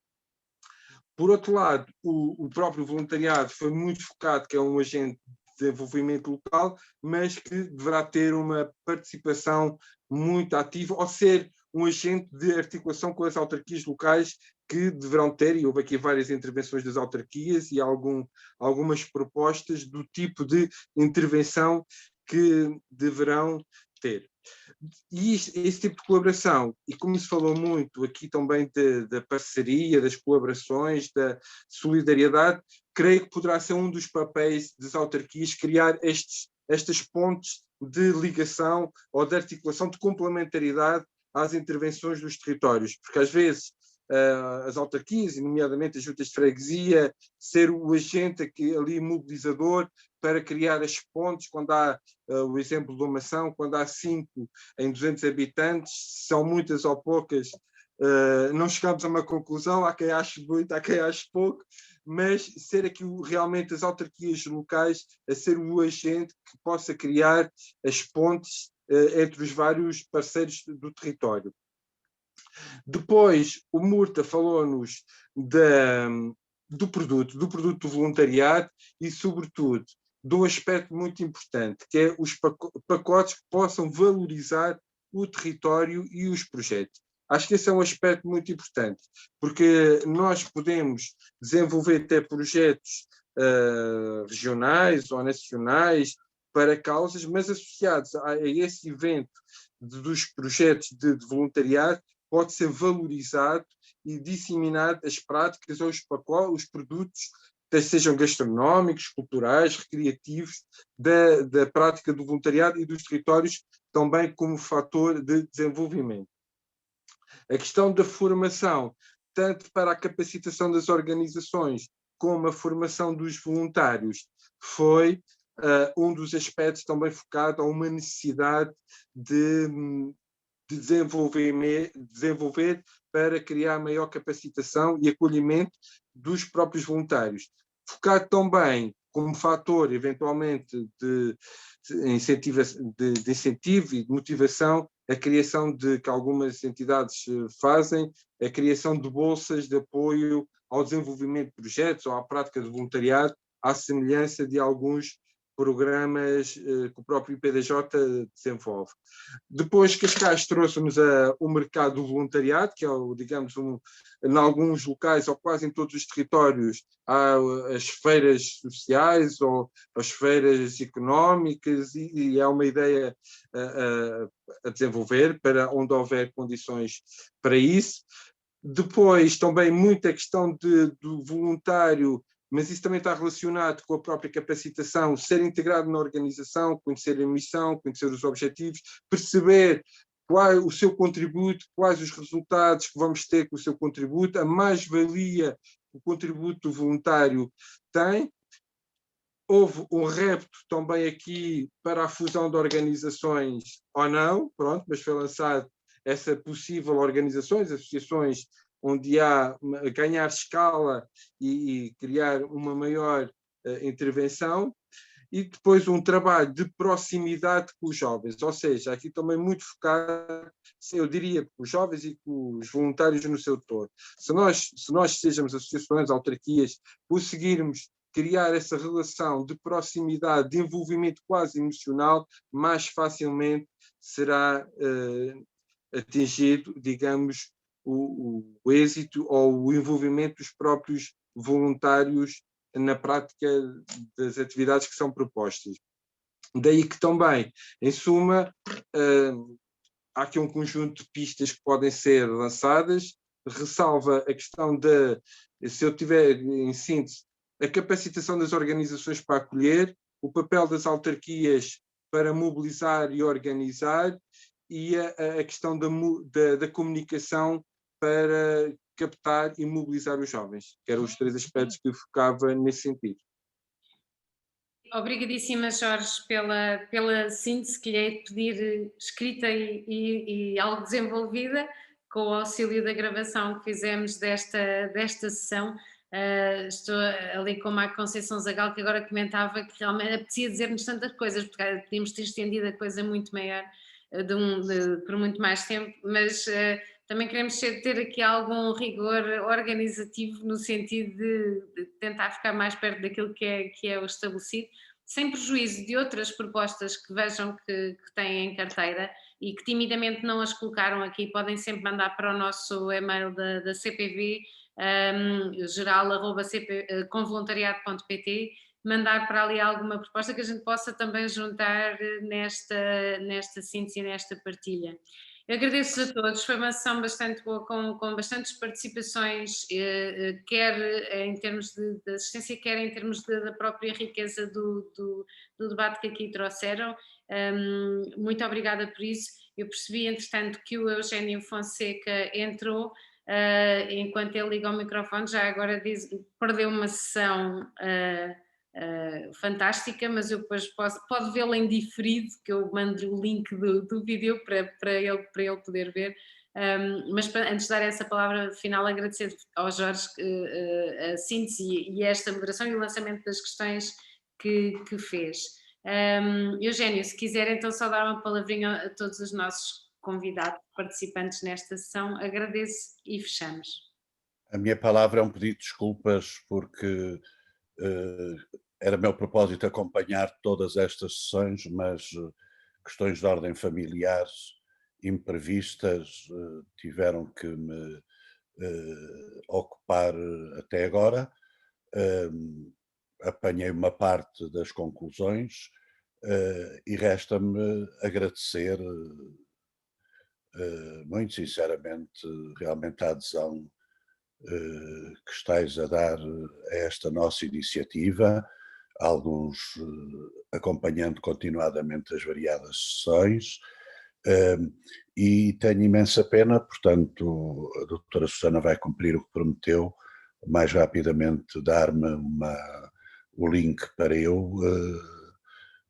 Por outro lado, o próprio voluntariado foi muito focado, que é um agente de desenvolvimento local, mas que deverá ter uma participação muito ativa, ou ser um agente de articulação com as autarquias locais, que deverão ter, e houve aqui várias intervenções das autarquias e algumas propostas do tipo de intervenção que deverão ter. E esse tipo de colaboração, e como se falou muito aqui também da parceria, das colaborações, da solidariedade, creio que poderá ser um dos papéis das autarquias criar estas pontes de ligação ou de articulação, de complementaridade às intervenções dos territórios, porque às vezes as autarquias, e nomeadamente as juntas de freguesia, ser o agente ali mobilizador para criar as pontes, quando há o exemplo de uma ação, quando há 5 em 200 habitantes, são muitas ou poucas, não chegamos a uma conclusão, há quem ache muito, há quem ache pouco, mas ser aqui realmente as autarquias locais a ser o agente que possa criar as pontes entre os vários parceiros do território. Depois, o Murta falou-nos do produto do voluntariado e, sobretudo, de um aspecto muito importante, que é os pacotes que possam valorizar o território e os projetos. Acho que esse é um aspecto muito importante, porque nós podemos desenvolver até projetos regionais ou nacionais para causas, mas associados a esse evento dos projetos de voluntariado, pode ser valorizado e disseminado as práticas ou os produtos, sejam gastronómicos, culturais, recreativos, da prática do voluntariado e dos territórios, também como fator de desenvolvimento. A questão da formação, tanto para a capacitação das organizações como a formação dos voluntários, foi um dos aspectos também focado a uma necessidade de desenvolver para criar maior capacitação e acolhimento dos próprios voluntários. Focado também como fator, eventualmente, de incentivo e de motivação, a criação que algumas entidades fazem, a criação de bolsas de apoio ao desenvolvimento de projetos ou à prática de voluntariado, à semelhança de alguns programas que o próprio IPDJ desenvolve. Depois, Cascais trouxe-nos o mercado do voluntariado, que é, digamos, em alguns locais, ou quase em todos os territórios, há as feiras sociais ou as feiras económicas, e é uma ideia a desenvolver para onde houver condições para isso. Depois, também muita questão do voluntário, mas isso também está relacionado com a própria capacitação, ser integrado na organização, conhecer a missão, conhecer os objetivos, perceber qual é o seu contributo, quais os resultados que vamos ter com o seu contributo, a mais-valia que o contributo voluntário tem. Houve um repto também aqui para a fusão de organizações ou não, pronto, mas foi lançado essa possível organizações, associações, onde há ganhar escala e criar uma maior intervenção, e depois um trabalho de proximidade com os jovens, ou seja, aqui também muito focado, eu diria, com os jovens e com os voluntários no seu todo. Se nós sejamos associações, autarquias, conseguirmos criar essa relação de proximidade, de envolvimento quase emocional, mais facilmente será atingido, digamos, o êxito ou o envolvimento dos próprios voluntários na prática das atividades que são propostas. Daí que também, em suma, há aqui um conjunto de pistas que podem ser lançadas, ressalva a questão se eu tiver em síntese, a capacitação das organizações para acolher, o papel das autarquias para mobilizar e organizar, e a questão da comunicação para captar e mobilizar os jovens, que eram os 3 aspectos que eu focava nesse sentido. Obrigadíssima, Jorge, pela síntese que lhe hei de pedir escrita e algo desenvolvida, com o auxílio da gravação que fizemos desta sessão. Estou ali com a Conceição Zagal, que agora comentava que realmente apetecia dizer-nos tantas coisas, porque podíamos ter estendido a coisa muito maior, por muito mais tempo, mas também queremos ter aqui algum rigor organizativo no sentido de tentar ficar mais perto daquilo que é o estabelecido, sem prejuízo de outras propostas que vejam que têm em carteira e que timidamente não as colocaram aqui. Podem sempre mandar para o nosso e-mail da CPV, geral@convoluntariado.pt, mandar para ali alguma proposta que a gente possa também juntar nesta síntese e nesta partilha. Eu agradeço a todos, foi uma sessão bastante boa, com bastantes participações, quer em termos de assistência, quer em termos da própria riqueza do debate que aqui trouxeram. Muito obrigada por isso. Eu percebi, entretanto, que o Eugénio Fonseca entrou. Enquanto ele liga o microfone, já agora perdeu uma sessão fantástica, mas eu depois pode vê-la em diferido, que eu mando o link do vídeo para ele poder ver. Mas antes de dar essa palavra final, agradecer ao Jorge a síntese e esta moderação e o lançamento das questões que fez. Eugénio, se quiser então só dar uma palavrinha a todos os nossos convidados, participantes nesta sessão, agradeço e fechamos. A minha palavra é um pedido de desculpas, porque era meu propósito acompanhar todas estas sessões, mas questões de ordem familiar imprevistas tiveram que me ocupar até agora. Apanhei uma parte das conclusões e resta-me agradecer muito sinceramente realmente a adesão que estáis a dar a esta nossa iniciativa, alguns acompanhando continuadamente as variadas sessões, e tenho imensa pena, portanto a doutora Susana vai cumprir o que prometeu, mais rapidamente dar-me o link para eu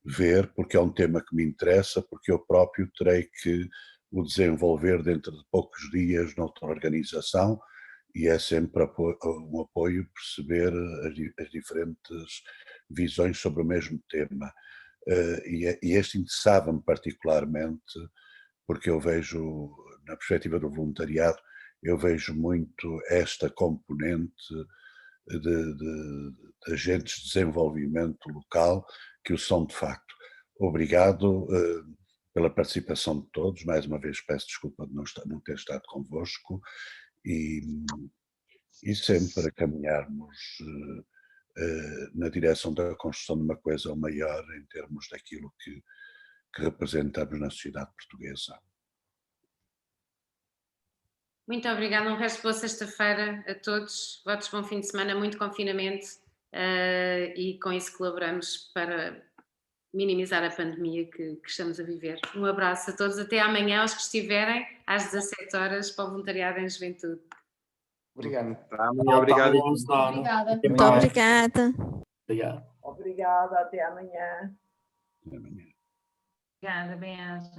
ver, porque é um tema que me interessa, porque eu próprio terei que o desenvolver dentro de poucos dias noutra organização, e é sempre um apoio perceber as diferentes visões sobre o mesmo tema. E este interessava-me particularmente, porque eu vejo, na perspectiva do voluntariado, eu vejo muito esta componente de agentes de desenvolvimento local, que o são de facto. Obrigado pela participação de todos, mais uma vez peço desculpa de não ter estado convosco, e sempre para caminharmos na direção da construção de uma coisa maior em termos daquilo que representamos na sociedade portuguesa. Muito obrigada, um resto de boa sexta-feira a todos, votos bom fim de semana, muito confinamento, e com isso colaboramos para minimizar a pandemia que estamos a viver. Um abraço a todos, até amanhã, aos que estiverem às 17 horas para o Voluntariado em Juventude. Obrigado. Obrigado. Obrigada. Muito obrigada. Obrigada, até amanhã. Até amanhã. Obrigada, bem-aja.